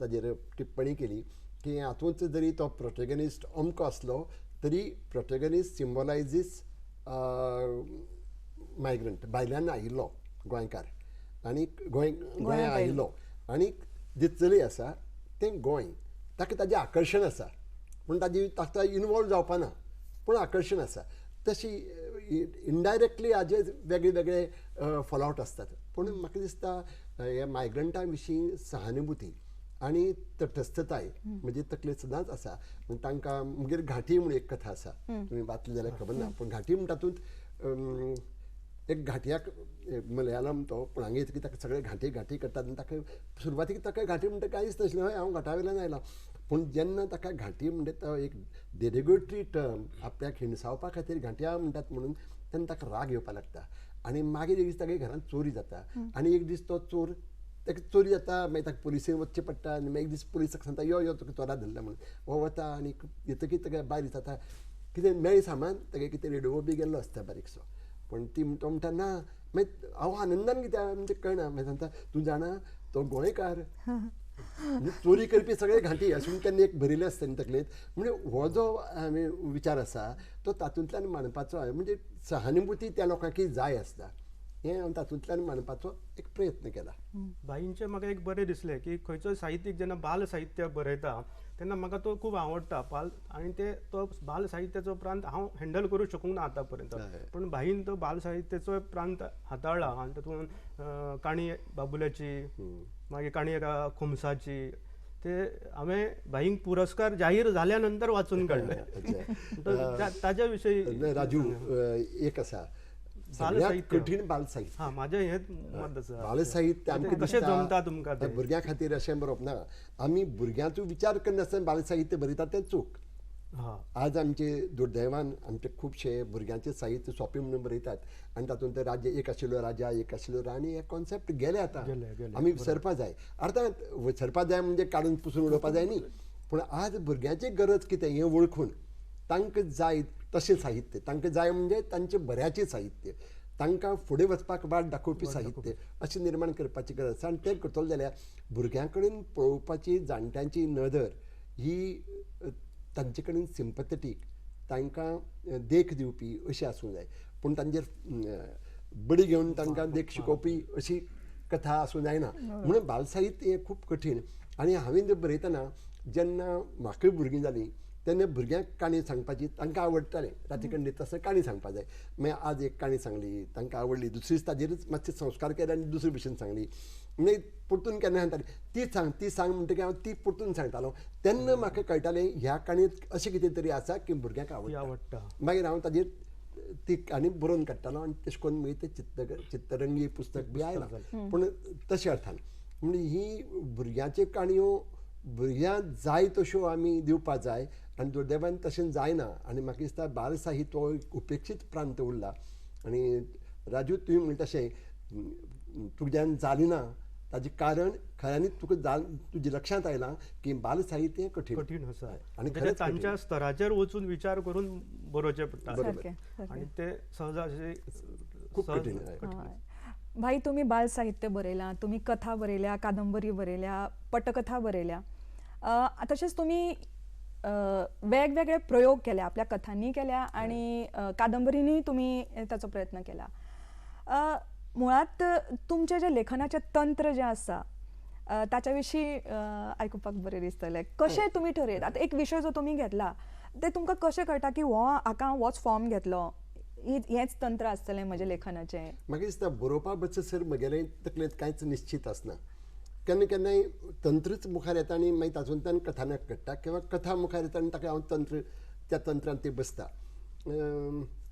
ताजेर टिप्पणी केली की हातूंत जरी तो प्रोटेगनिस्ट अमको आसलो तरी प्रोटेगनिस्ट सिम्बलायजीस मायग्रंट, भायल्यान आयिल्लो गोंयकार आनी गोंया आयिल्लो आनी जी चली आसा तें गोंय, ताका ताजें आकर्शण आसा, पूण ताका इनवॉल्व जावपा ना, पूण आकर्शण आसा. तशी इनडायरेक्टली हाजे वेगळे वेगळे फॉलोआउट असतात. पूण म्हाका दिसता ह्या मायग्रंटां विशीं सहानुभुती आनी तटस्थताय म्हणजे तकलेंत सदांच आसा. पूण तांकां मागीर घाटी म्हणून एक कथा आसा, तुमी वाचली जाल्यार खबर ना, पूण घाटी म्हणटा तातूंत एक घाटयाक मलयालम तो, पूण हांगा येतकीर ताका सगळे घाटी करतात आनी ताका सुरवातीक ताका घाटी म्हणटा कांयच नासलें, हय हांव घाटा वयल्यान आयलां. पूण जेन्ना ताका घाटी म्हणजे तो एक डेरिगेटरी टर्म आपल्याक हिणसावपा खातीर घाट्या म्हणटात म्हणून तेन्ना ताका राग येवपाक लागता. आनी मागीर एक दीस तागे घरांत चोरी जाता आनी एक दीस तो चोर ताका चोरी जाता मागीर ताका पुलिसेन वचचें पडटा आनी मागीर एक दीस पुलीस ताका सांगता यो यो तुका चोरा धरला म्हणून हो वता आनी येतकीर ताका भायर जाता कितें मेळ्ळें सामान ताका कितें रेडिओ बी गेल्लो आसता बारीकसो पूण ती तो म्हणटा ना मागीर हांव आनंदान कित्याक म्हणजे कळना मागीर सांगता तूं जाणा तो गोंयकार म्हणजे चोरी करपी सगळे घांटी अशें म्हूण केन्ना एक बरयलें आसता न्ही तकलेंत म्हणजे हो जो हांवें विचार आसा तो तातूंतल्यान मांडपाचो म्हणजे सहानुभुती त्या लोकांकय जाय आसता हें हांव तातूंतल्यान मांडपाचो एक प्रयत्न केला भाईंचें म्हाका एक बरें दिसलें की खंयचोय साहित्यीक जेन्ना बाल साहित्य बरयता तेन्ना म्हाका तो खूब आवडटा आनी तो बाल साहित्याचो प्रांत हांव हँडल करूंक शकूंक ना आतां पर्यंत पूण भाईन तो बाल साहित्याचो प्रांत हाताळ्ळा आनी तातूंत काणी बाबुल्याची मागीर काणी खुमसाची ते हांवें भाईंक पुरस्कार जाहीर जाल्या नंतर वाचून काडले ताज्या विशयी राजू एक आसा सगळ्यात कठीण बाल साहित्य हां म्हाजें हेंच मत आसा बाल साहित्य आमकां कशें जमता तुमकां दिसता भुरग्यां खातीर अशें बरोवप ना आमी भुरग्यांचो विचार करनासतना बाल साहित्य बरयतात तें चूक आज आमचे दुर्दैवान आमचे खुबशे भुरग्यांचें साहित्य सोंपें म्हणून बरयतात आनी तातूंत राज्य एक आशिल्लो राजा एक आशिल्लो राणी हे कॉन्सेप्ट गेले आतां आमी विसरपा जाय अर्थात विसरपा जाय म्हणजे काडून पुसून उडोवपा जाय न्ही पूण आज भुरग्यांची गरज कितें हें वळखून तांकां जाय तशें साहित्य तांकां जाय म्हणजे तांचे बऱ्याचें साहित्य तांकां फुडें वचपाक वाट दाखोवपी साहित्य अशें निर्माण करपाची गरज आसा आनी तें करतलो जाल्यार भुरग्यां कडेन पळोवपाची जाणट्यांची नदर ही तांचे कडेन सिंपथेटीक तांकां देख दिवपी अशी आसूंक जाय पूण तांचेर बडी घेवन तांकां देख शिकोवपी अशी कथा आसूं जायना म्हणून बाल साहित्य हें खूब कठीण आनी हांवें तें बरयतना जेन्ना म्हाकाय भुरगीं जालीं तेन्ना भुरग्यांक काणी सांगपाची तांकां आवडटालें राती कडेन न्हिदता आसतना काणी सांगपा जाय मागीर आज एक काणी सांगली तांकां आवडली दुसरे दीस ताजेरच मातशे संस्कार केले आनी दुसरे भशेन सांगली मागीर परतून केन्ना सांगताली ती सांग म्हणटकीर हांव ती परतून सांगतालो तेन्ना म्हाका कळटालें ह्या काणयेंत अशें कितें तरी आसा की भुरग्यांक आवडटा मागीर हांव ताजेर ती काणी बरोवन काडटालो आनी तशें करून मागीर तें चित्ररंगी पुस्तक बी आयलां पूण तशें अर्थान म्हणजे ही भुरग्यांच्यो काणयो भुरग्यांक जाय तश्यो आमी दिवपा जाय आनी दुर्दैवान तशें जायना आनी म्हाका दिसता बाल साहित्य हो उपेक्षीत प्रांत उरला आनी राजू तुवें म्हणटा तशें तुज्यान जाली ना ताजें कारण खऱ्यांनीच तुका तुज्या लक्षांत आयलां की बाल साहित्य कठीण आसा आनी खरेंच तांच्या स्तराचेर वचून विचार करून बरोवचें पडटा आनी ते सहज खूब कठीण भाई तुम्ही बाल साहित्य बरयलां तुम्ही कथा बरयल्या कादंबरी बरयल्या पटकथा बरयल्या तशेंच तुम्ही वेगवेगळे प्रयोग केले आपल्या कथांनी केल्या आणि कादंबरींनी तुम्ही ताचो प्रयत्न केला मुळात तुमचे जे लेखनाचे तंत्र जे आसा ताच्या विशीं आयकुपाक बरें दिसतलें कशें तुमी ठरयतात एक विशय जो तुमी घेतला ते तुमकां कशें कळटा की हाका होच फॉर्म घेतलो हेच तंत्र आसतलें म्हजें लेखनाचें म्हाका दिसता बरोवपा बससर म्हगेलें तकलेंत कांयच निश्चित आसना केन्ना केन्नाय तंत्रच मुखार येता आनी मागीर तातूंतल्यान कथानक घडटा किंवा कथा मुखार येता आनी ताका हांव त्या तंत्रान ते बसता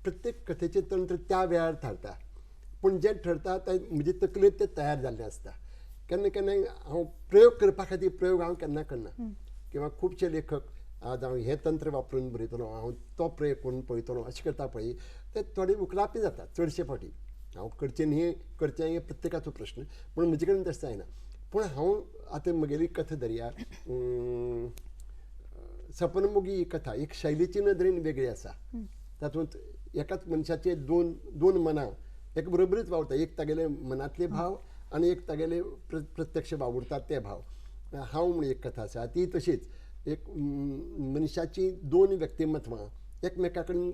प्रत्येक कथेचें तंत्र त्या वेळार थारता पूण जें ठरता तें म्हजे तकलेंत तें तयार जाल्लें आसता केन्ना केन्नाय हांव प्रयोग करपा खातीर प्रयोग हांव केन्ना करना किंवा खुबशे लेखक आज हांव हें तंत्र वापरून बरयतलो हांव तो प्रयोग करून पळयतलो अशें करता पळय ते थोडे उकलापी जाता चडशे फावटी हांव करचें न्ही करचें हें प्रत्येकाचो प्रश्न पूण म्हजे कडेन तशें जायना पूण हांव आतां म्हगेली कथा धरया सपनमोगी ही कथा एक शैलीची नदरेन वेगळी आसा तातूंत एकाच मनशाचे दोन मनां एक बरोबरीच वावरता एक तागेले मनांतले भाव आनी एक तागेले प्रत्यक्ष वावुरतात ते भाव हांव म्हण एक कथा आसा ती तशीच एक मनशाची दोन व्यक्तिमत्वां एकमेका कडेन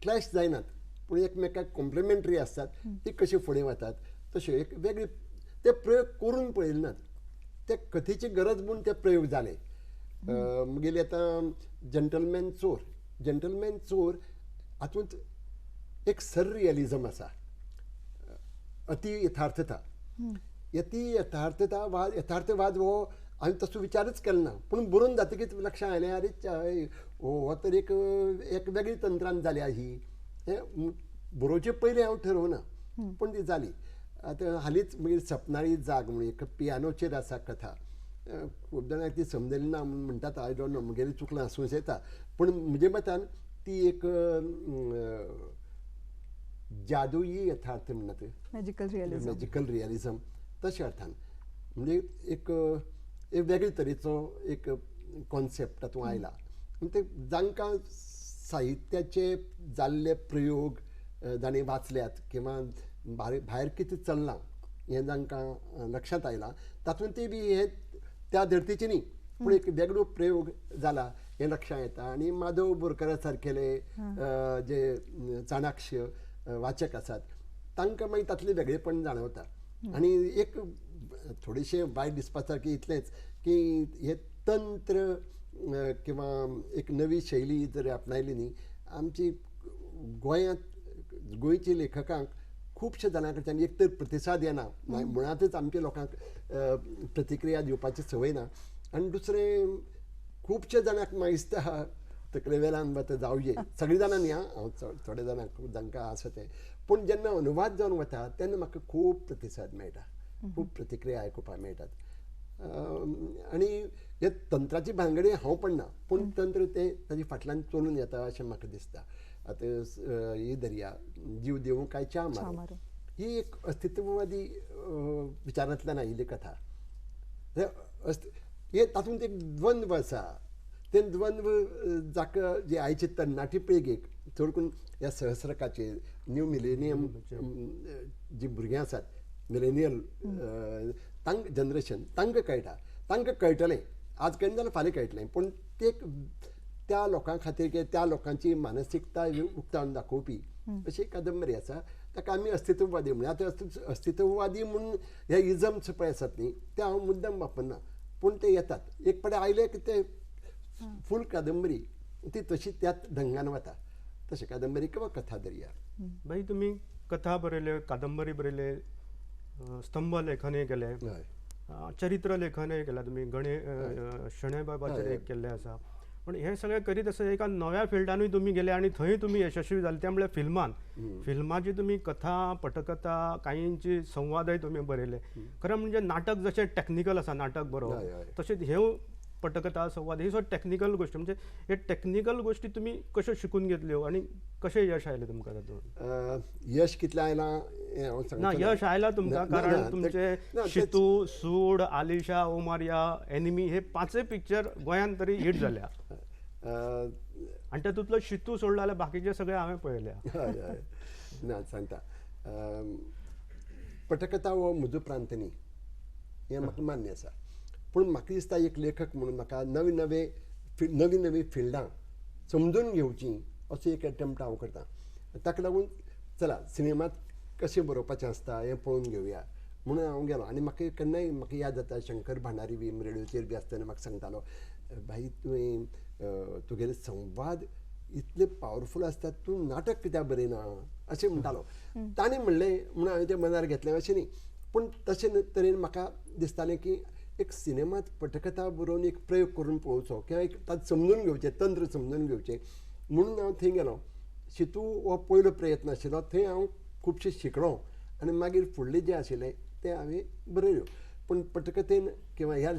क्लॅश जायनात पूण एकमेकाक कॉम्प्लिमेंटरी आसतात ती कशी फुडें वतात तश्यो एक वेगळी ते प्रयोग करून पळयले नात ते कथेची गरज म्हूण ते प्रयोग जाले म्हगेली आतां जंटलमॅन चोर हातूंत एक सर रियलिजम आसा अति यथार्थता यथार्थवाद हो हांवें तसो विचारच केलो ना पूण बरोवन जातकीच लक्षांत आयलें अरे हो तर एक वेगळी तंत्रान जाल्या ही हें बरोवचे पयलीं हांव ठरवना पूण ती जाली आतां हालींच मागीर सपनाळी जाग म्हणून एक पियानोचेर आसा कथा खूब जाणांक ती समजली ना म्हणून म्हणटात आय डोंट नो म्हगेलें चुकलां आसूं येता पूण म्हजे मतान ती एक जादुई यथार्थ म्हणटात मॅजिकल रियलिझम तशें अर्थान म्हणजे एक वेगळे तरेचो एक कॉन्सेप्ट तातूंत आयला आनी ते जांकां साहित्याचे जाल्ले प्रयोग जाणीं वाचल्यात किंवा भायर कितें चल्लां हें जांकां लक्षांत आयलां तातूंतय बी हे त्या धर्तीचे न्ही पूण एक वेगळो प्रयोग जाला हें लक्षांत येता आनी माधव बोरकारा सारकेले जे चाणाक्ष वाचक आसात तांकां मागीर तातलें वेगळेपण जाणवता आनी एक थोडेशें वायट दिसपा सारकें इतलेंच की हे तंत्र किंवा एक नवी शैली जर आपणायली न्ही आमची गोंयच्या लेखकांक खुबशे जाणां कडच्यान एक तर प्रतिसाद येना मुळांतच आमच्या लोकांक प्रतिक्रिया दिवपाची संवय ना आनी दुसरें खुबशे जाणांक म्हाका दिसता तकले वेल्यान वता जावचे सगळीं जाणां न्ही हांव थोडे जाणांक जांकां आसा ते पूण जेन्ना अनुवाद जावन वता तेन्ना म्हाका खूब प्रतिसाद मेळटा खूब प्रतिक्रिया आयकुपाक मेळटात आनी हे तंत्राची भानगडी हांव पडना पूण तंत्र ते ताजे फाटल्यान चलून येता अशें म्हाका दिसता आतां ही दर्या जीव देवूं काय च्या मारूं ही एक अस्तित्ववादी विचारांतल्यान आयिल्ली कथा हे तातूंत एक द्वंद्व आसा ते द्वंद्व जाका जे आयचे तरणाटी पिळगेक चड करून ह्या सहस्रकाचे न्यू मिलेनियम जी भुरगीं आसात मिलेनियल तांकां जनरेशन तांकां कळटा तांकां कळटलें आज कळना जाल्यार फाल्यां कळटलें पूण ते त्या लोकां खातीर किंवा त्या लोकांची मानसिकता उक्तावून दाखोवपी अशी कादंबरी आसा ताका आमी अस्तित्ववादी म्हणून आतां अस्तित्ववादी म्हणून हे इजम्स पळय आसात न्ही ते हांव मुद्दम वापरना पूण ते येतात एक पडे आयले की ते फूल कादंबरी ती तशी त्याच ढंगान वता तशी कादंबरी किंवा कथा दर्या भाई तुम्ही कथा बरयल्यो कादंबरी बरयले स्तंभ लेखनय केले चरित्र लेखनय केला तुम्ही गणे शणै बाबाचेर एक केल्लें आसा पण हे सगळें करीत आसतना एका नव्या फिल्डानूय तुम्ही गेले आणि थंय तुम्ही यशस्वी जाले ते म्हळ्यार फिल्माची तुम्ही कथा पटकथा काहींची संवादय तुम्ही बरयले खरं म्हणजे नाटक जशें टॅक्निकल आसा नाटक बरोवप तशेंच ह्यो पटकथा संवाद ही सगळ्यो टॅक्निकल गोश्टी म्हणजे हे टॅक्निकल गोश्टी तुम्ही कश्यो शिकून घेतल्यो आणि कशें यश आयलें तुमकां तातूंत यश कितलें आयलां हें हांव सांगता ना यश आयलां तुमकां कारण तुमचे शितू सूड आलिशा ओमारिया एनिमी हे पांचय पिक्चर गोंयांत तरी हिट जाल्या आनी तातूंतलो शितू सोडलो जाल्यार बाकीचे सगळे हांवें पळयल्या हय हय ना सांगता पटकथा हो म्हजो प्रांत न्ही हें म्हाका मान्य आसा पूण म्हाका दिसता एक लेखक म्हणून म्हाका नवी नवी फिल्डां समजून घेवची असो एक एटेम्प्ट हांव करतां ताका लागून चला सिनेमांत कशें बरोवपाचें आसता हें पळोवन घेवया म्हणून हांव गेलो आनी म्हाका केन्नाय म्हाका याद जाता शंकर भांडारी बी रेडिओचेर बी आसतना म्हाका सांगतालो भाई तुवें तुगेले संवाद इतले पावरफूल आसतात तूं नाटक कित्याक बरयना अशें म्हणटालो ताणें म्हणलें म्हणून हांवें तें मनार घेतलें अशें न्ही पूण तशें तरेन म्हाका दिसतालें की एक सिनेमांत पटकथा बरोवन एक प्रयोग करून पळोवचो किंवा एक तांत समजून घेवचें तंत्र समजून घेवचें म्हणून हांव थंय गेलो शितू हो पयलो प्रयत्न आशिल्लो थंय हांव खुबशें शिकलो आनी मागीर फुडलें जें आशिल्लें तें हांवें बरयल्यो पूण पटकथेन किंवा ह्या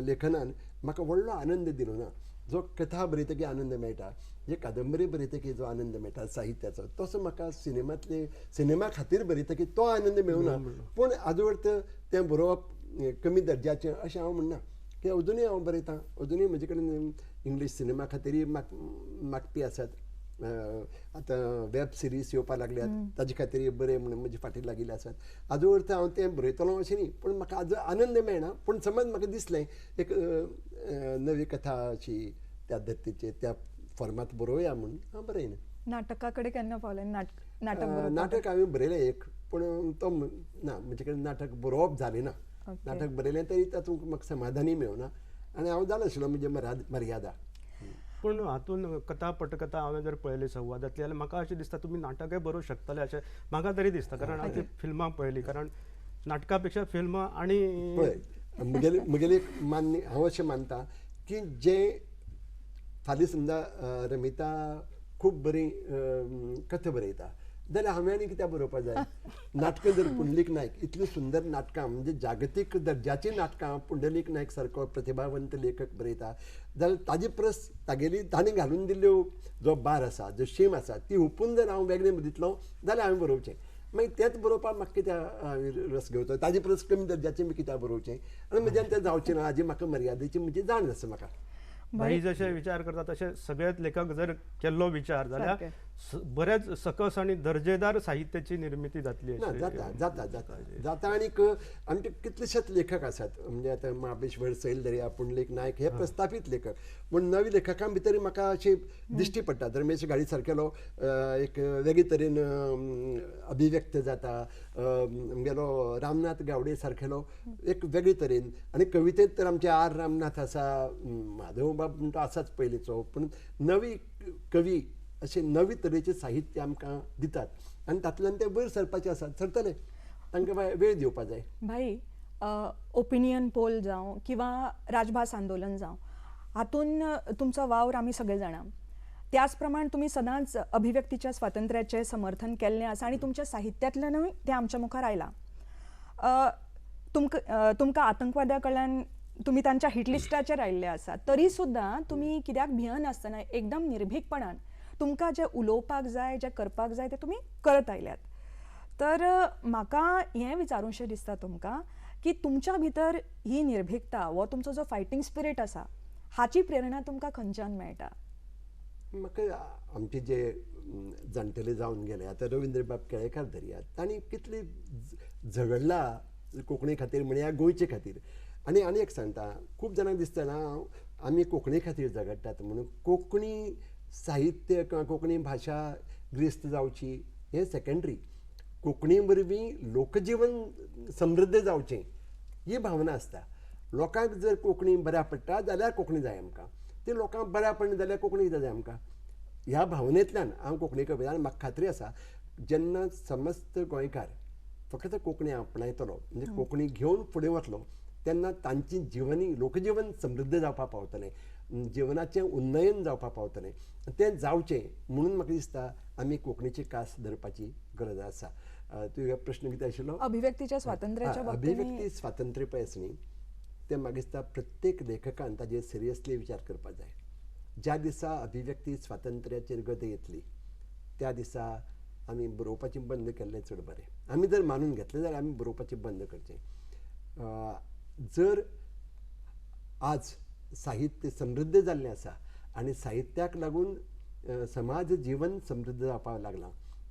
लेखनान म्हाका व्हडलो आनंद दिलो ना जो कथा बरयतकीर आनंद मेळटा जे कादंबरी बरयतकीर जो आनंद मेळटा साहित्याचो तसो म्हाका सिनेमा खातीर बरयतकीर तो आनंद मेळूना पूण हाजो अर्थ तें बरोवप कमी दर्ज्याचें अशें हांव म्हणना की अजुनूय हांव बरयतां अजुनूय म्हजे कडेन इंग्लीश सिनेमा खातीर मागपी आसात आतां वेब सिरीज येवपाक लागल्यात ताजे खातीर बरें म्हणून म्हजे फाटीर लागिल्ले आसात हाजो अर्थ हांव तें बरयतलो अशें न्ही पूण म्हाका हाजो आनंद मेळना पूण समज म्हाका दिसलें एक नवी कथा अशी त्या धर्तीचेर त्या फॉर्मांत बरोवया म्हणून हांव बरयलें नाटका कडेन केन्ना पावलें नाटक हांवें बरयलें एक पूण तो ना म्हजे कडेन नाटक बरोवप जालें ना नाटक बरयलें तरी तातूंत म्हाका समाधानी मेळुना आनी हांव जालो आशिल्लो म्हणजे मर्यादा पूण हातूंत कथा पटकथा हांवें जर पळयली संवादांतली जाल्यार म्हाका अशें दिसता तुमी नाटकय बरोवंक शकतले अशें म्हाका तरी दिसता कारण हांवें ती फिल्मां पळयलीं कारण नाटका पेक्षा फिल्मां आनी पळय म्हगेलें एक मान्य हांव अशें मानतां की जे फाल्यां समजा रमिता खूब बरी कथा बरयता जाल्यार हांवें आनी कित्याक बरोवपाक जाय नाटकां जर पुंडलीक नायक इतलीं सुंदर नाटकां म्हणजे जागतीक दर्ज्याचीं नाटकां पुंडलीक नायक सारको प्रतिभावंत लेखक बरयता जाल्यार ताजी परस तागेली ताणें घालून दिल्ल्यो जो बार आसा जो शीम आसा ती हुपून जर हांव वेगळें दितलो जाल्यार हांवें बरोवचें मागीर तेंच बरोवपाक म्हाका कित्याक रस घेवचो, ताजे परस कमी दर्जाचें मी कित्याक बरोवचें, आनी म्हज्यान तें जावचें ना हाजी म्हाका मर्यादेची म्हणजे जाण आसा म्हाका. भाई जशे विचार करता तसे सगळेच लेखक जर केल्लो विचार जाल्यार सारकें. बरेच सकस आणि दर्जेदार साहित्याची निर्मिती जातली ना अशी. जाता आनीक आमचे कितलेशेच लेखक आसात, म्हणजे आतां महाबळेश्वर, सैल दर्या, पुंडलीक नायक हे प्रस्थापीत लेखक, पूण नवी लेखकां भितर म्हाका अशी दिश्टी पडटा. रमेश गाडी सारकेलो एक वेगळे तरेन अभिव्यक्त जाता, आमगेलो रामनाथ गावडे सारकेलो एक वेगळे तरेन, आनी कवितेंत तर आमचे आर रामनाथ आसा, माधव बाब म्हणटा आसाच पयलींचो, पूण नवी कवी अशें नवी तरेचें साहित्य आमकां दितात आनी तातूंतल्यान ते वयर सरपाचे आसात, सरतले, तांकां वेळ दिवपा जाय. भाई ओपिनियन पोल जावं किंवा राजभास आंदोलन जावं, हातून तुमचो वावर आमी सगळे जाणा. त्याच प्रमाण तुम्ही सदांच अभिव्यक्तीच्या स्वातंत्र्याचे समर्थन केल्लें आसा आनी तुमच्या साहित्यांतल्यानूय तें आमच्या मुखार आयलां. तुमकां आतंकवाद्या कडल्यान तुम्ही तांच्या हिटलिस्टाचेर आयिल्ले आसा, तरी सुद्दां तुमी कित्याक भियनासतना एकदम निर्भीकपणान तुमकां जें उलोवपाक जाय, जें करपाक जाय तें तुमी करत आयल्यात. तर म्हाका हें विचारूंशें दिसता तुमकां की तुमच्या भितर ही निर्भीकता वो तुमचो जो फायटींग स्पिरीट आसा हाची प्रेरणा तुमकां खंयच्यान मेळटा? म्हाका आमचे जे जाणटेले जावन गेले, आतां रविंद्र बाब केळेकार धरया, तांणी कितली झगडला कोंकणी खातीर म्हणया गोंयचे खातीर. आनी एक सांगता, खूब जाणांक दिसता ना आमी कोंकणी खातीर झगडटात म्हणून, कोंकणी साहित्य किंवा कोंकणी भाशा गिरेस्त जावची हें सेकंडरी. कोंकणी वरवीं लोकजीवन समृद्ध जावचें ही भावना आसता. लोकांक जर कोंकणी बऱ्या पडटा जाल्यार कोंकणी जाय आमकां, ती लोकांक बऱ्या पडना जाल्यार कोंकणी कितें जाय आमकां. ह्या भावनेंतल्यान हांव कोंकणी कविता, आनी म्हाका खात्री आसा जेन्ना समस्त गोंयकार फकत कोंकणी आपणायतलो, म्हणजे कोंकणी घेवन फुडें वतलो, तेन्ना तांची जिवनी लोकजीवन समृद्ध जावपाक पावतलें, जिवनाचें उन्नयन जावपाक पावतलें. तें जावचें म्हणून म्हाका दिसता आमी कोंकणीची कास धरपाची गरज आसा. तुवें प्रश्न कितें आशिल्लो? अभिव्यक्तीच्या स्वातंत्र्याच्या बाबतींत अभिव्यक्ती स्वातंत्र्य पळय आसा न्ही, तें म्हाका दिसता प्रत्येक लेखकान ताजेर सिरियसली विचार करपाक जाय. ज्या दिसा अभिव्यक्ती स्वातंत्र्याचेर गत येतली त्या दिसा आमी बरोवपाचें बंद केल्लें चड बरें. आमी जर मानून घेतलें जाल्यार आमी बरोवपाचें बंद करचें. जर आज साहित्य समृद्ध जाल्लें आसा आनी साहित्याक लागून समाज जीवन समृद्ध जावपाक लागलां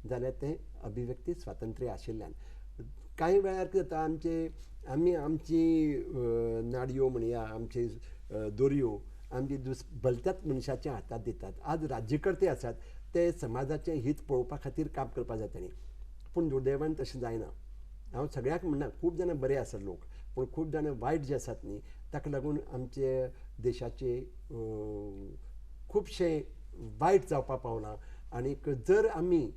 जाल्यार तें अभिव्यक्ती स्वातंत्र्य आशिल्ल्यान. कांय वेळार कितें जाता, आमची नाडयो म्हणया, आमचे दोरयो आमची भलत्याच मनशाच्या हातांत दितात. आज राज्यकर्ते आसात ते समाजाचें हित पळोवपा खातीर काम करपाक जाय तांणी, पूण दुर्दैवान तशें जायना. हांव सगळ्याक म्हणना, खूब जाणां बरे आसात लोक, पूण खूब जाणां वायट जे आसात न्ही, ताका लागून आमचे देशाचे खुबशे वायट जावपाक पावलां. आनीक जर आमी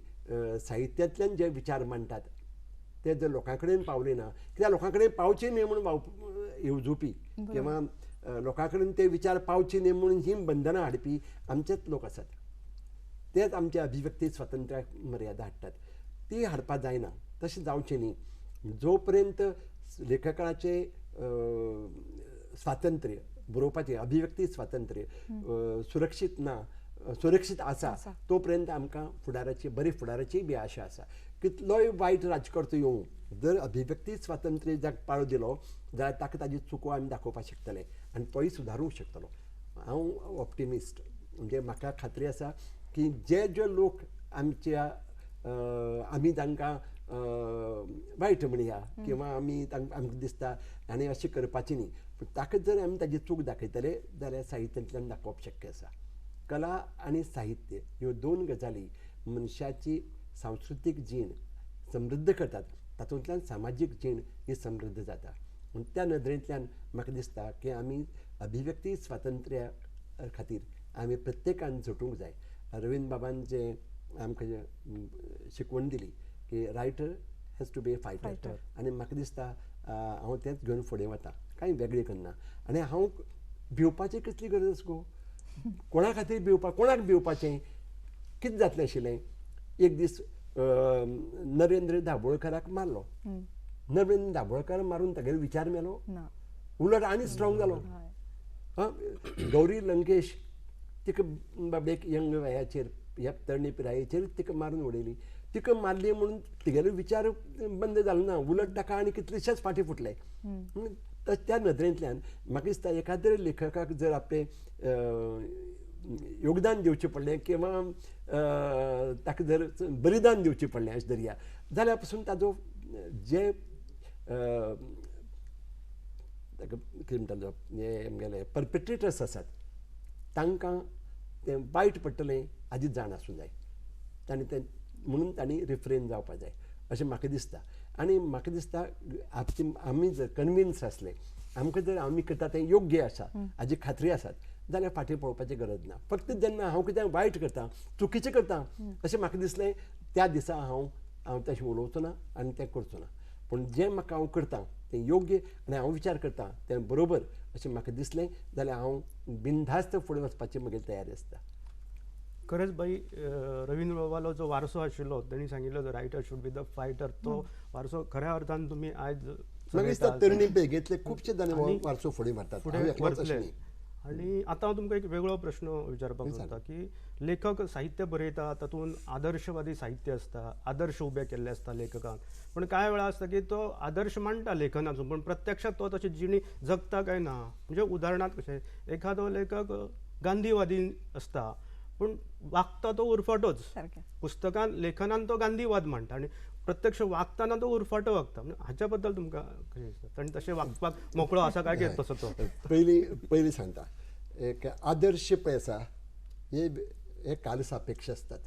साहित्यांतल्यान जे विचार मांडटात ते जर लोकां कडेन पावले ना, कित्याक लोकां कडेन पावचे न्ही म्हणून येवजोवपी किंवा लोकां कडेन ते विचार पावचे न्ही म्हणून ही बंधनां हाडपी आमचेच लोक आसात. तेच आमच्या अभिव्यक्ती स्वातंत्र्याक मर्यादा हाडटात. ती हाडपाक जायना, तशें जावचें न्ही. जो पर्यंत लेखकाचें स्वातंत्र्य बरोवपाचें अभिव्यक्ती स्वातंत्र्य सुरक्षीत ना, सुरक्षीत आसा, तो पर्यंत आमकां फुडाराची बरी फुडाराची बी आशा आसा. कितलोय वायट राजकर्तो येवं, जर अभिव्यक्ती स्वातंत्र्य जाका पाळो दिलो जाल्यार ताका ताजी चुको आमी दाखोवपाक शकतले आनी तोय सुदारूंक शकतलो. हांव ऑप्टिमिस्ट, म्हणजे म्हाका खात्री आसा की जे लोक आमी तांकां वायट म्हणया किंवा आमकां दिसता आनी अशें करपाचें न्ही, पूण ताका जर आमी ताजी चूक दाखयतले जाल्यार साहित्यांतल्यान दाखोवप शक्य आसा. कला आनी साहित्य ह्यो दोन गजाली मनशाची सांस्कृतीक जीण समृद्ध करतात, तातूंतल्यान सामाजीक जीण ही समृद्ध जाता. पूण त्या नदरेंतल्यान म्हाका दिसता की आमी अभिव्यक्ती स्वातंत्र्या खातीर आमी प्रत्येकान झटूंक जाय. रविंद्र बाबान जे आमकां शिकवण दिली की writer has to be a fighter, आनी म्हाका दिसता हांव तेंच घेवन फुडें वता, कांय वेगळें करना. आनी हांव भिवपाची कसली गरज गो, कोणा खातीर भिवपाक, कोणाक भिवपाचें? कितें जातलें आशिल्लें? एक दीस नरेंद्र दाबोळकराक मारलो. नरेंद्र दाबोळकार मारून तागेलो विचार मेलो? उलट आनी स्ट्रॉंग जालो. गौरी लंकेश तिका बाबडेक यंग वयाचेर ह्या तरणे पिरायेचेर तिका मारून उडयली. तिका मारली म्हणून तिगेले विचार बंद जालो ना, उलट ताका आनी कितलेशेच फाटी फुटले. त्या नदरेंतल्यान म्हाका दिसता एखाद्या लेखकाक जर आपले योगदान दिवचें पडलें किंवा ताका जर बलिदान दिवचें पडलें अशें धरया जाल्यार पासून ताजो जे कितें म्हणटालो हे आमगेले परपेट्रेटर्स आसात तांकां तें वायट पडटलें हाजी जाण आसूं जाय. तांणी तें म्हणून तांणी रिफ्रेन जावपाक जाय अशें म्हाका दिसता. आनी म्हाका दिसता आमी जर कन्विन्स आसले, आमकां जर आमी करता तें योग्य आसा हाजी खात्री आसात जाल्यार फाटीं पळोवपाची गरज ना. फक्त जेन्ना हांव कितें वायट करता, चुकीचें करता अशें म्हाका दिसलें त्या दिसा हांव तशें उलोवचो ना आनी तें करचो ना. पूण जें म्हाका हांव करता तें योग्य आनी हांव विचार करता तें बरोबर अशें म्हाका दिसलें जाल्यार हांव बिनधास्त फुडें वचपाची म्हजी तयारी आसता. खरेंच बाई रवींद्र बाबालो जो वारसो आशिल्लो तांणी सांगिल्लो the writer should be the fighter, तो वारसो खऱ्या अर्थान तुमी आयज म्हाका दिसता तरणी पिळगेंतले खुबशे जाण वारसो फुडें व्हरतात. फुडें व्हरतले. आनी आतां हांव तुमकां एक वेगळो प्रश्न विचारपाक सोदता की लेखक साहित्य बरयता तातूंत आदर्शवादी साहित्य आसता, आदर्श उबे केल्ले आसता लेखकान, पूण कांय वेळा आसता की तो आदर्श मांडटा लेखनाचो पूण प्रत्यक्षात तो तशी जिणी जगता काय ना. म्हणजे उदाहरणार्थ कशें एखादो लेखक गांधीवादी आसता पूण वागता तो उरफाटोच. पुस्तकान लेखनान तो गांधीवाद मांडटा आनी प्रत्यक्ष वागताना तो उरफाटो वागता. म्हणजे हाच्या बद्दल तुमकां कशें दिसता? ताणें तशें वागपाक मोकळो आसा काय की तसो तो? पयलीं सांगता एक आदर्श पळय आसा हे काल सापेक्ष असतात.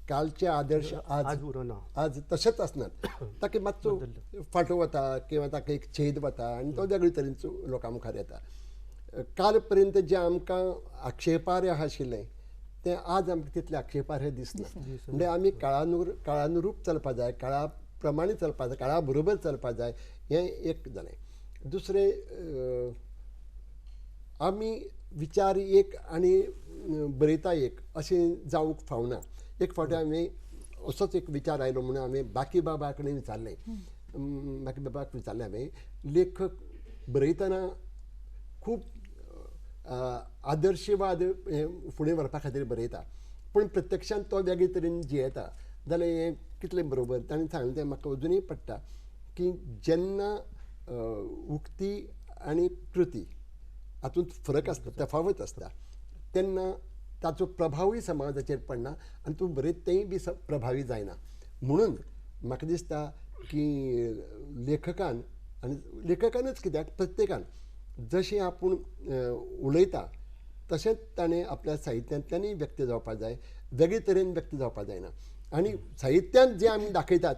कालचे आदर्श आज उरना, आज तशेंच आसनात. ताका मातसो फाटो वता किंवा ताका एक छेद वता आनी तो वेगळे तरेचो लोकां मुखार येता. काल पर्यंत जें आमकां आक्षेपार्ह आशिल्लें तें आज आमकां तितलें आक्षेपार्ह दिसना. म्हणजे आमी काळानुरूप चलपा जाय, काळा प्रमाणे चलपा जाय, काळा बरोबर चलपा जाय, हें एक जालें. दुसरें आमी विचार एक आनी बरयता एक अशें जावंक फावना. एक फावटी हांवें असोच एक विचार आयलो म्हणून हांवें बाकी बाबा कडेन विचारलें. बाकी बाबाक विचारलें हांवें, लेखक बरयतना खूब आदर्शवाद फुडें व्हरपा खातीर बरयता पूण प्रत्यक्षांत तो वेगळे तरेन जियेता जाल्यार हें कितलें बरोबर? ताणें सांगलें तें म्हाका अजुनूय पडटा की जेन्ना उक्ती आनी कृती हातूंत फरक आसता, तफावत आसता, तेन्ना ताचो प्रभावूय समाजाचेर पडना आनी तूं बरयत तेंय बी प्रभावी जायना. म्हणून म्हाका दिसता की लेखकान आनी लेखकानूच कित्याक प्रत्येकान जशें आपूण उलयता तशेंच ताणें आपल्या साहित्यांतल्यानय व्यक्त जावपाक जाय, वेगळे तरेन व्यक्त जावपाक जायना. आनी साहित्यांत जें आमी दाखयतात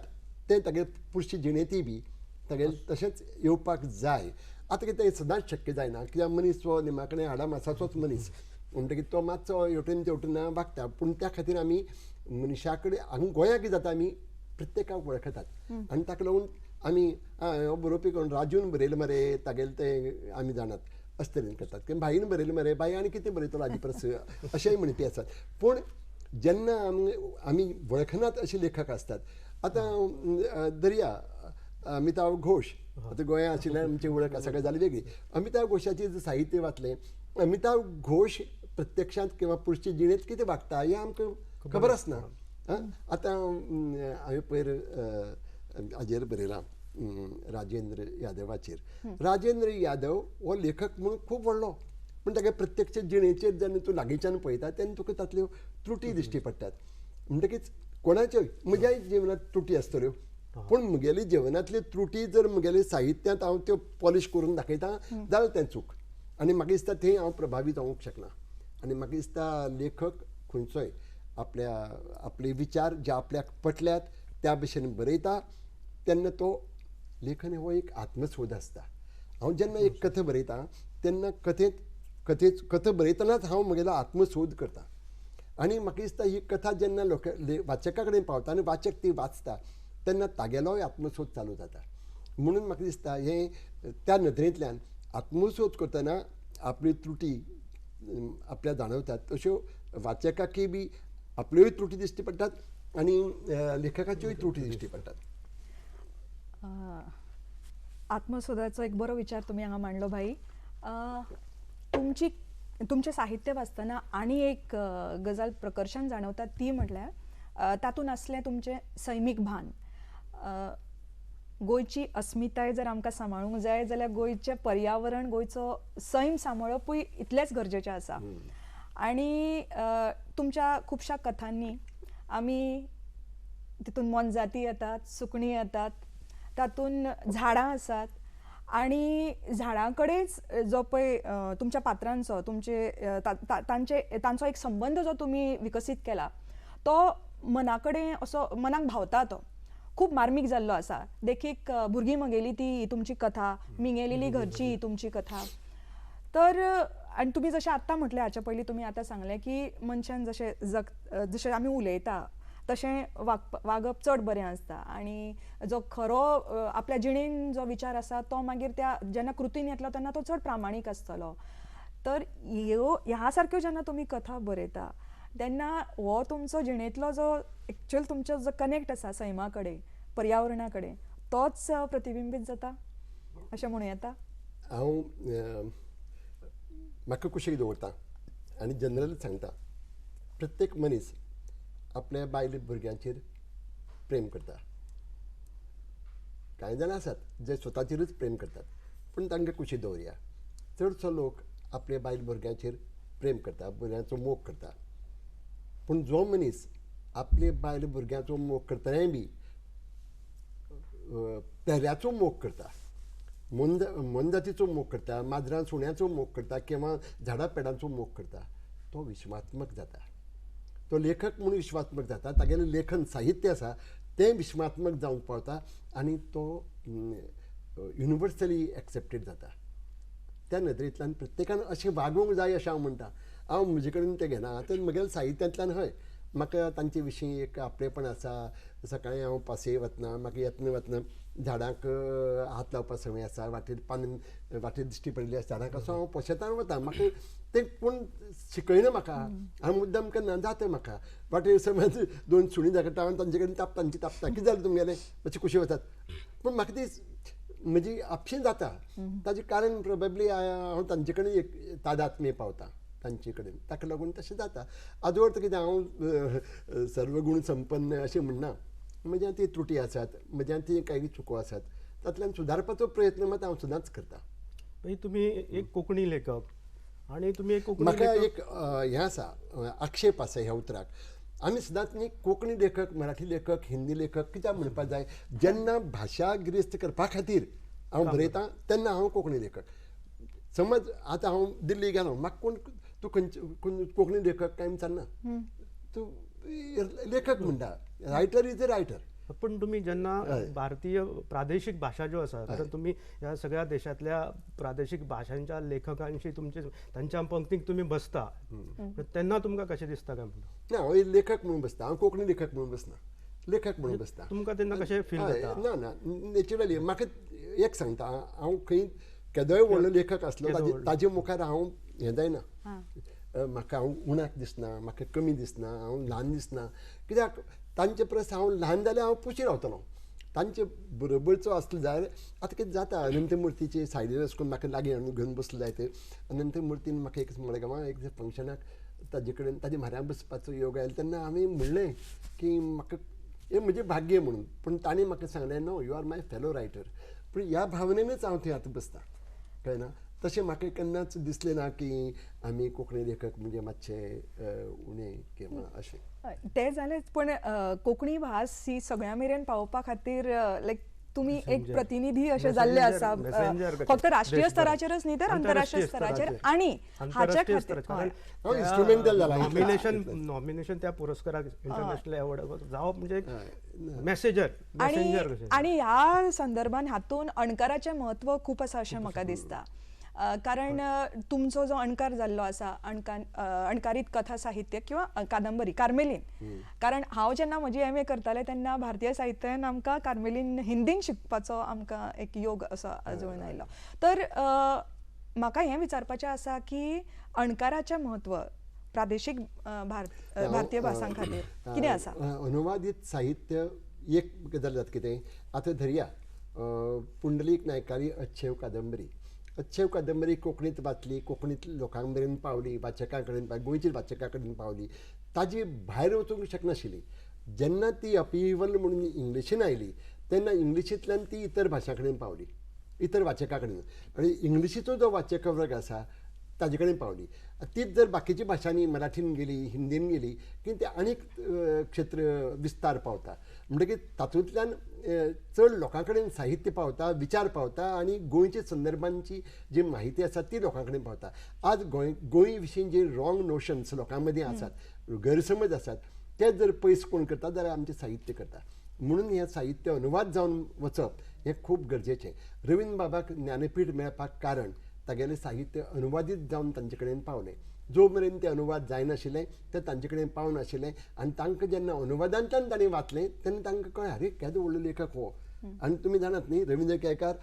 तें तागे पुढची जिणेंतय बी तागे तशेंच येवपाक जाय. आतां कितें तें सदांच शक्य जायना कित्याक मनीस तो निमा कडेन हाडा मासाचोच मनीस म्हणटकीर तो मातसो हेवटेन तेवटेन वागता. पूण त्या खातीर आमी मनशा कडेन हांगा गोंयांत कितें जाता आमी प्रत्येकाक वळखतात आनी ताका लागून आमी हो बरोवपी कोण राजून बरयलें मरे तागेलें तें आमी जाणात अशें तरेन करतात. किंवां बाईन बरयलें मरे बाई आनी कितें बरयतलो हाजी परस अशेंय म्हणपी आसात. पूण जेन्ना आमी वळखनात अशे लेखक असतात. आतां धरया अमिताभ घोष, आतां गोंयांत आशिल्ल्यान आमची वळख सगळें जाली वेगळी. अमिताभ घोशाचें जर साहित्य वाचलें, अमिताभ घोष प्रत्यक्षांत किंवा पुढचे जिणेंत कितें वागता हें आमकां खबर आसना. आतां हांवें पयर हाजेर बरयलां राजेंद्र यादवाचेर. राजेंद्र यादव हो लेखक म्हणून खूब व्हडलो पूण तागे प्रत्यक्ष जिणेचेर जेन्ना तूं लागींच्यान पळयता तेन्ना तुका तांतल्यो त्रुटी दिश्टी पडटात. म्हणटकीच कोणाच्योय म्हज्याय जिवनांत त्रुटी आसतल्यो पूण म्हगेली जिवनांतल्यो त्रुटी जर म्हगेले साहित्यांत हांव त्यो पॉलिश करून दाखयता जाल्यार तें चूक. आनी म्हाका दिसता थंय हांव प्रभावी जावंक शकना. आनी म्हाका दिसता लेखक खंयचोय आपले विचार जे आपल्याक पटल्यात त्या भशेन बरयता तेन्ना तो लेखन हो एक आत्मसोध आसता. हांव जेन्ना एक कथा बरयता तेन्ना कथा बरयतनाच हांव म्हगेलो आत्मसोध करता. आनी म्हाका दिसता ही कथा जेन्ना वाचका कडेन पावता आनी वाचक ती वाचता तेन्ना तागेलोय आत्मसोध चालू जाता. म्हणून म्हाका दिसता हें त्या नदरेंतल्यान आत्मसोध करतना आपली त्रुटी आपल्या जाणवतात तश्यो वाचकाकय बी आपल्योय त्रुटी दिश्टी पडटात आनी लेखकाच्योय त्रुटी दिश्टी पडटात. आत्मसोदाचो एक बरो विचार तुम्ही हांगा मांडलो भाई. तुमचें साहित्य वाचतना आनी एक गजाल प्रकर्शान जाणवता ती म्हटल्यार तातूंत असलें तुमचें सैमीक भान. गोंयची अस्मिताय जर आमकां सांबाळूंक जाय जाल्यार गोंयचें पर्यावरण, गोंयचो सैम सांबाळपूय इतलेंच गरजेचें आसा. आनी तुमच्या खुबशा कथांनी आमी तितून मोनजाती येतात, सुकणीं येतात, तातूंत झाडां आसात आनी झाडां कडेच जो पळय तुमच्या पात्रांचो तांचो एक संबंद जो तुमी विकसीत केला तो मना कडेन असो मनाक भावता. तो खूब मार्मीक जाल्लो आसा. देखीक भुरगीं म्हगेली ती तुमची कथा, मिंगेलेली घरची ही तुमची कथा. तर आनी तुमी जशें आत्तां म्हटलें, हाच्या पयलीं तुमी आतां सांगलें की मनशान जशें आमी उलयता तशें वागप चड बरें आसता आनी जो खरो आपल्या जिणेन जो विचार आसा तो मागीर त्या जेन्ना कृतीन येतलो तेन्ना तो चड प्रामाणीक आसतलो. तर ह्या सारक्यो जेन्ना तुमी कथा बरयता तेन्ना हो तुमचो जिणेंतलो जो एक्चुअल तुमचो जो कनेक्ट आसा सैमा कडेन, पर्यावरणा कडेन, तोच प्रतिबिंबीत जाता अशें म्हणूं येता. हांव म्हाका कुशीक दवरता आनी जनरल सांगता, प्रत्येक मनीस आपल्या बायल भुरग्यांचेर प्रेम करता. कांय जाण आसात जे स्वताचेरूच प्रेम करतात, पूण तांकां कुशी दवरया. चडसो लोक आपल्या बायल भुरग्यांचेर प्रेम करता, भुरग्यांचो मोग करता. पूण जो मनीस आपले बायल भुरग्यांचो मोग करतनाय बी पेऱ्याचो मोग करता, मनजातीचो मोग करता, माजरां सुण्याचो मोग करता किंवा झाडां पेडांचो मोग करता, तो विश्वात्मक जाता. तो लेखक म्हणून विश्वात्मक जाता. तागेलें लेखन साहित्य आसा तें विश्वात्मक जावंक पावता आनी तो युनिवर्सली एक्सेप्टेड जाता. त्या नदरेंतल्यान प्रत्येकान अशें वागूंक जाय अशें हांव म्हणटा. हांव म्हजे कडेन तें घेना. तर म्हगेल्या साहित्यांतल्यान हय म्हाका तांचे विशीं एक आपलेपण आसा. सकाळीं हांव पासयेक वतना म्हाका येतना वतना झाडांक हात लावपा संवय आसा. वाटेर दिश्टी पडली झाडांक असो हांव पोशेतान वता. म्हाका तें कोण शिकयना म्हाका. हांव मुद्दम करना, जाता म्हाका. वाटेर समज 2 सुणीं दाखयता हांव तांचे कडेन तापता कितें जालें तुमगेलें मातशें खुशी वतात. पूण म्हाका ती म्हजी आपशीं जाता. ताजें कारण प्रोबेबली हांव तांचे कडेन एक तादात्म्य पावता तांचे कडेन, ताका लागून तशें जाता. आजवळ कितें हांव सर्वगुण संपन्न अशें म्हणना. म्हज्यान ती त्रुटी आसात, म्हज्यान ती काही चुको आसात, तातूंतल्यान सुदारपाचो प्रयत्न मात हांव सदांच करता. तुम्ही एक कोंकणी लेखक आणि तुम्ही एक कोंकणी म्हाका लेखक एक हें आसा, आक्षेप आसा ह्या उतराक. आमी सदांच न्ही कोंकणी लेखक, मराठी लेखक, हिंदी लेखक कित्याक म्हणपाक जाय, जेन्ना भाशा गिरेस्त करपा खातीर हांव बरयतां तेन्ना हांव कोंकणी लेखक. समज आतां हांव दिल्ली गेलो, म्हाका कोण तूं कोंकणी लेखक काय विचारना, तूं लेखक म्हणटा. Writer is a writer. पण तुम्ही ज्यांना भारतीय प्रादेशिक भाषा ज्यो आसा, कारण तुम्ही ह्या सगळ्या देशातल्या प्रादेशिक भाषांच्या लेखकांशी त्यांच्या पंक्तीक तुम्ही बसता, तेन्ना तुमकां कशें दिसता काय म्हणून? ना, हांव लेखक म्हणून बसता. हांव कोंकणी लेखक म्हणून बसना, लेखक म्हणून बसता. तुमकां तेन्ना कशें फील जाता? ना ना, नॅचरली म्हाका एक सांगता, हांव खंय केदोय व्हडलो लेखक आसलो ताजे मुखार हांव हें जायना. म्हाका हांव उणाक दिसना, म्हाका कमी दिसना, हांव ल्हान दिसना. कित्याक तांचे परस हांव ल्हान जाल्यार हांव पोशी रावतलो. तांचे बरोबरचो आसलो जाल्यार आतां कितें जाता, अनंत मुर्तीचे सायडीन वचून म्हाका लागीं हाडून घेवन बसलो जाय. ते अनंत मुर्तीन म्हाका एक मडगांवां एक फंक्शनाक ताजे कडेन ताजे म्हऱ्यांत बसपाचो योग आयलो. तेन्ना हांवें म्हणलें की म्हाका हें म्हजें भाग्य म्हणून. पूण ताणें म्हाका सांगलें, no, you are my fellow writer. पूण ह्या भावनेनूच हांव थंय आतां बसतां, कळना. तशें म्हाका केन्नाच दिसलें ना की आमी कोंकणी लेखक म्हणजे मातशें उणें किंवा अशें. तें जालेंच, पण कोंकणी भास ही सगळ्या मेरेन पावोवपा खातीर लायक तुमी एक प्रतिनिधी अशें जाल्ले आसा, फक्त राष्ट्रीय स्तराचेरच न्ही तर आंतरराष्ट्रीय स्तराचेर. आनी हाच्या खातीर इन्स्ट्रुमेंटल जाला. नॉमिनेशन त्या पुरस्काराक इंटरनॅशनल अवॉर्ड जावप म्हणजे मेसेंजर. आणि ह्या संदर्भान हातून अणकाराचें म्हत्व खूब आसा अशें म्हाका दिसता. कारण तुमचो जो अणकार जाल्लो आसा, अणकारीत कथा साहित्य किंवा कादंबरी कार्मेलीन. कारण हांव जेन्ना म्हजी MA करतालें तेन्ना भारतीय साहित्यान आमकां कार्मेलीन हिंदीन शिकपाचो आमकां एक योग असो जुळून आयलो. तर म्हाका हें विचारपाचें आसा की अणकाराचें म्हत्व प्रादेशीक भारतीय भासां खातीर कितें आसा? अनुवादीत साहित्य एक गजाल जाता. कितें आतां धरया पुंडलीक नायकाली अच्छेव कादंबरी. अच्छेव कादंबरी कोंकणींत वाचली, कोंकणींत लोकां मेरेन पावली, वाचकां कडेन, गोंयच्या वाचकां कडेन पावली. ताजी भायर वचूंक शकनाशिल्ली. जेन्ना ती अपीवल म्हणून इंग्लिशीन आयली तेन्ना इंग्लिशींतल्यान ती इतर भाशां कडेन पावली, इतर वाचकां कडेन, आनी इंग्लिशीचो जो वाचक वर्ग आसा ताजे कडेन पावली. तीच जर बाकीच्या भाशांनी मराठीन गेली, हिंदीन गेली की ते आनीक क्षेत्र विस्तार पावता. म्हणटकीर तातूंतल्यान चड लोकां कडेन साहित्य पावता, विचार पावता आनी गोंयच्या संदर्भांची जी माहिती आसा ती लोकां कडेन पावता. आज गोंय विशीं जे रॉंग नोशन्स लोकां मदीं आसात, गैरसमज आसात, ते जर पयस कोण करता जाल्यार आमचें साहित्य करता. म्हणून हें साहित्य अनुवाद जावन वचप हें खूब गरजेचें. रवींद्र बाबाक ज्ञानपीठ मेळपाक कारण तागेलें साहित्य अनुवादीत जावन तांचे कडेन पावलें. जो मेरेन तें अनुवाद जायनाशिल्लें तें तांचे कडेन पावनाशिल्लें आनी तांकां जेन्ना अनुवादांतल्यान ताणें वाचलें तेन्ना तांकां कळ्ळें अरे केदो व्हडलो लेखक हो. आनी तुमी जाणात न्ही रवींद्र केळकार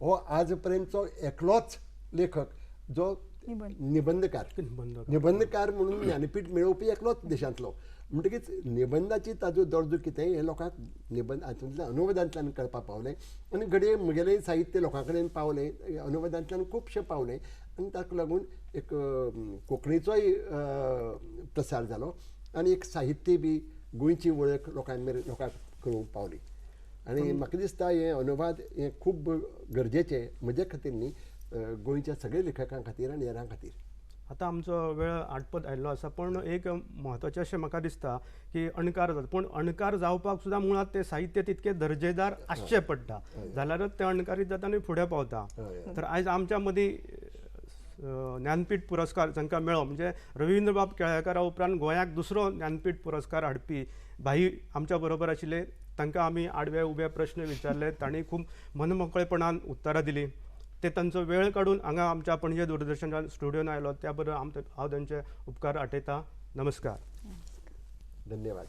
हो आज पर्यंतचो एकलोच लेखक जो निबंधकार म्हणून ज्ञानपीठ मेळोवपी एकलोच देशांतलो. म्हणटकीच निबंधाची ताजो दर्जो कितें हें लोकांक निबंध हातूंतल्यान अनुवादांतल्यान कळपाक पावलें आनी घडये म्हगेलें साहित्य लोकां कडेन पावलें, अनुवादांतल्यान खुबशें पावलें आनी ताका लागून एक कोंकणीचोय प्रसार जालो आनी एक साहित्य बी गोंयची वळख लोकांक कळूंक पावली. आनी म्हाका दिसता हें अनुवाद हें खूब गरजेचें म्हजे खातीर न्ही, गोंयच्या सगळ्या लेखकां खातीर आनी हेरां खातीर. आतां आमचो वेळ आटपत आयिल्लो आसा, पण एक म्हत्वाचें अशें म्हाका दिसता की अणकार जाता, पूण अणकार जावपाक सुद्दां मुळात तें साहित्य तितकें दर्जेदार आसचें पडटा, जाल्यारच तें अणकारीत जाता आनी फुडें पावता. तर आयज आमच्या मदीं ज्ञानपीठ पुरस्कार जांकां मेळ्ळो, म्हणजे रवींद्र बाब केळेकरा उपरांत गोंयाक दुसरो ज्ञानपीठ पुरस्कार हाडपी भाई आमच्या बरोबर आशिल्ले. तांकां आमी आडवे उबे प्रश्न विचारले, तांणी खूब मनमोकळेपणान उत्तरां दिलीं. ते तांचो वेळ काडून हांगा आमच्या पणजे दूरदर्शनाच्या स्टुडियोन आयलो त्या बद्दल हांव तांचे उपकार आठयतां. नमस्कार. धन्यवाद.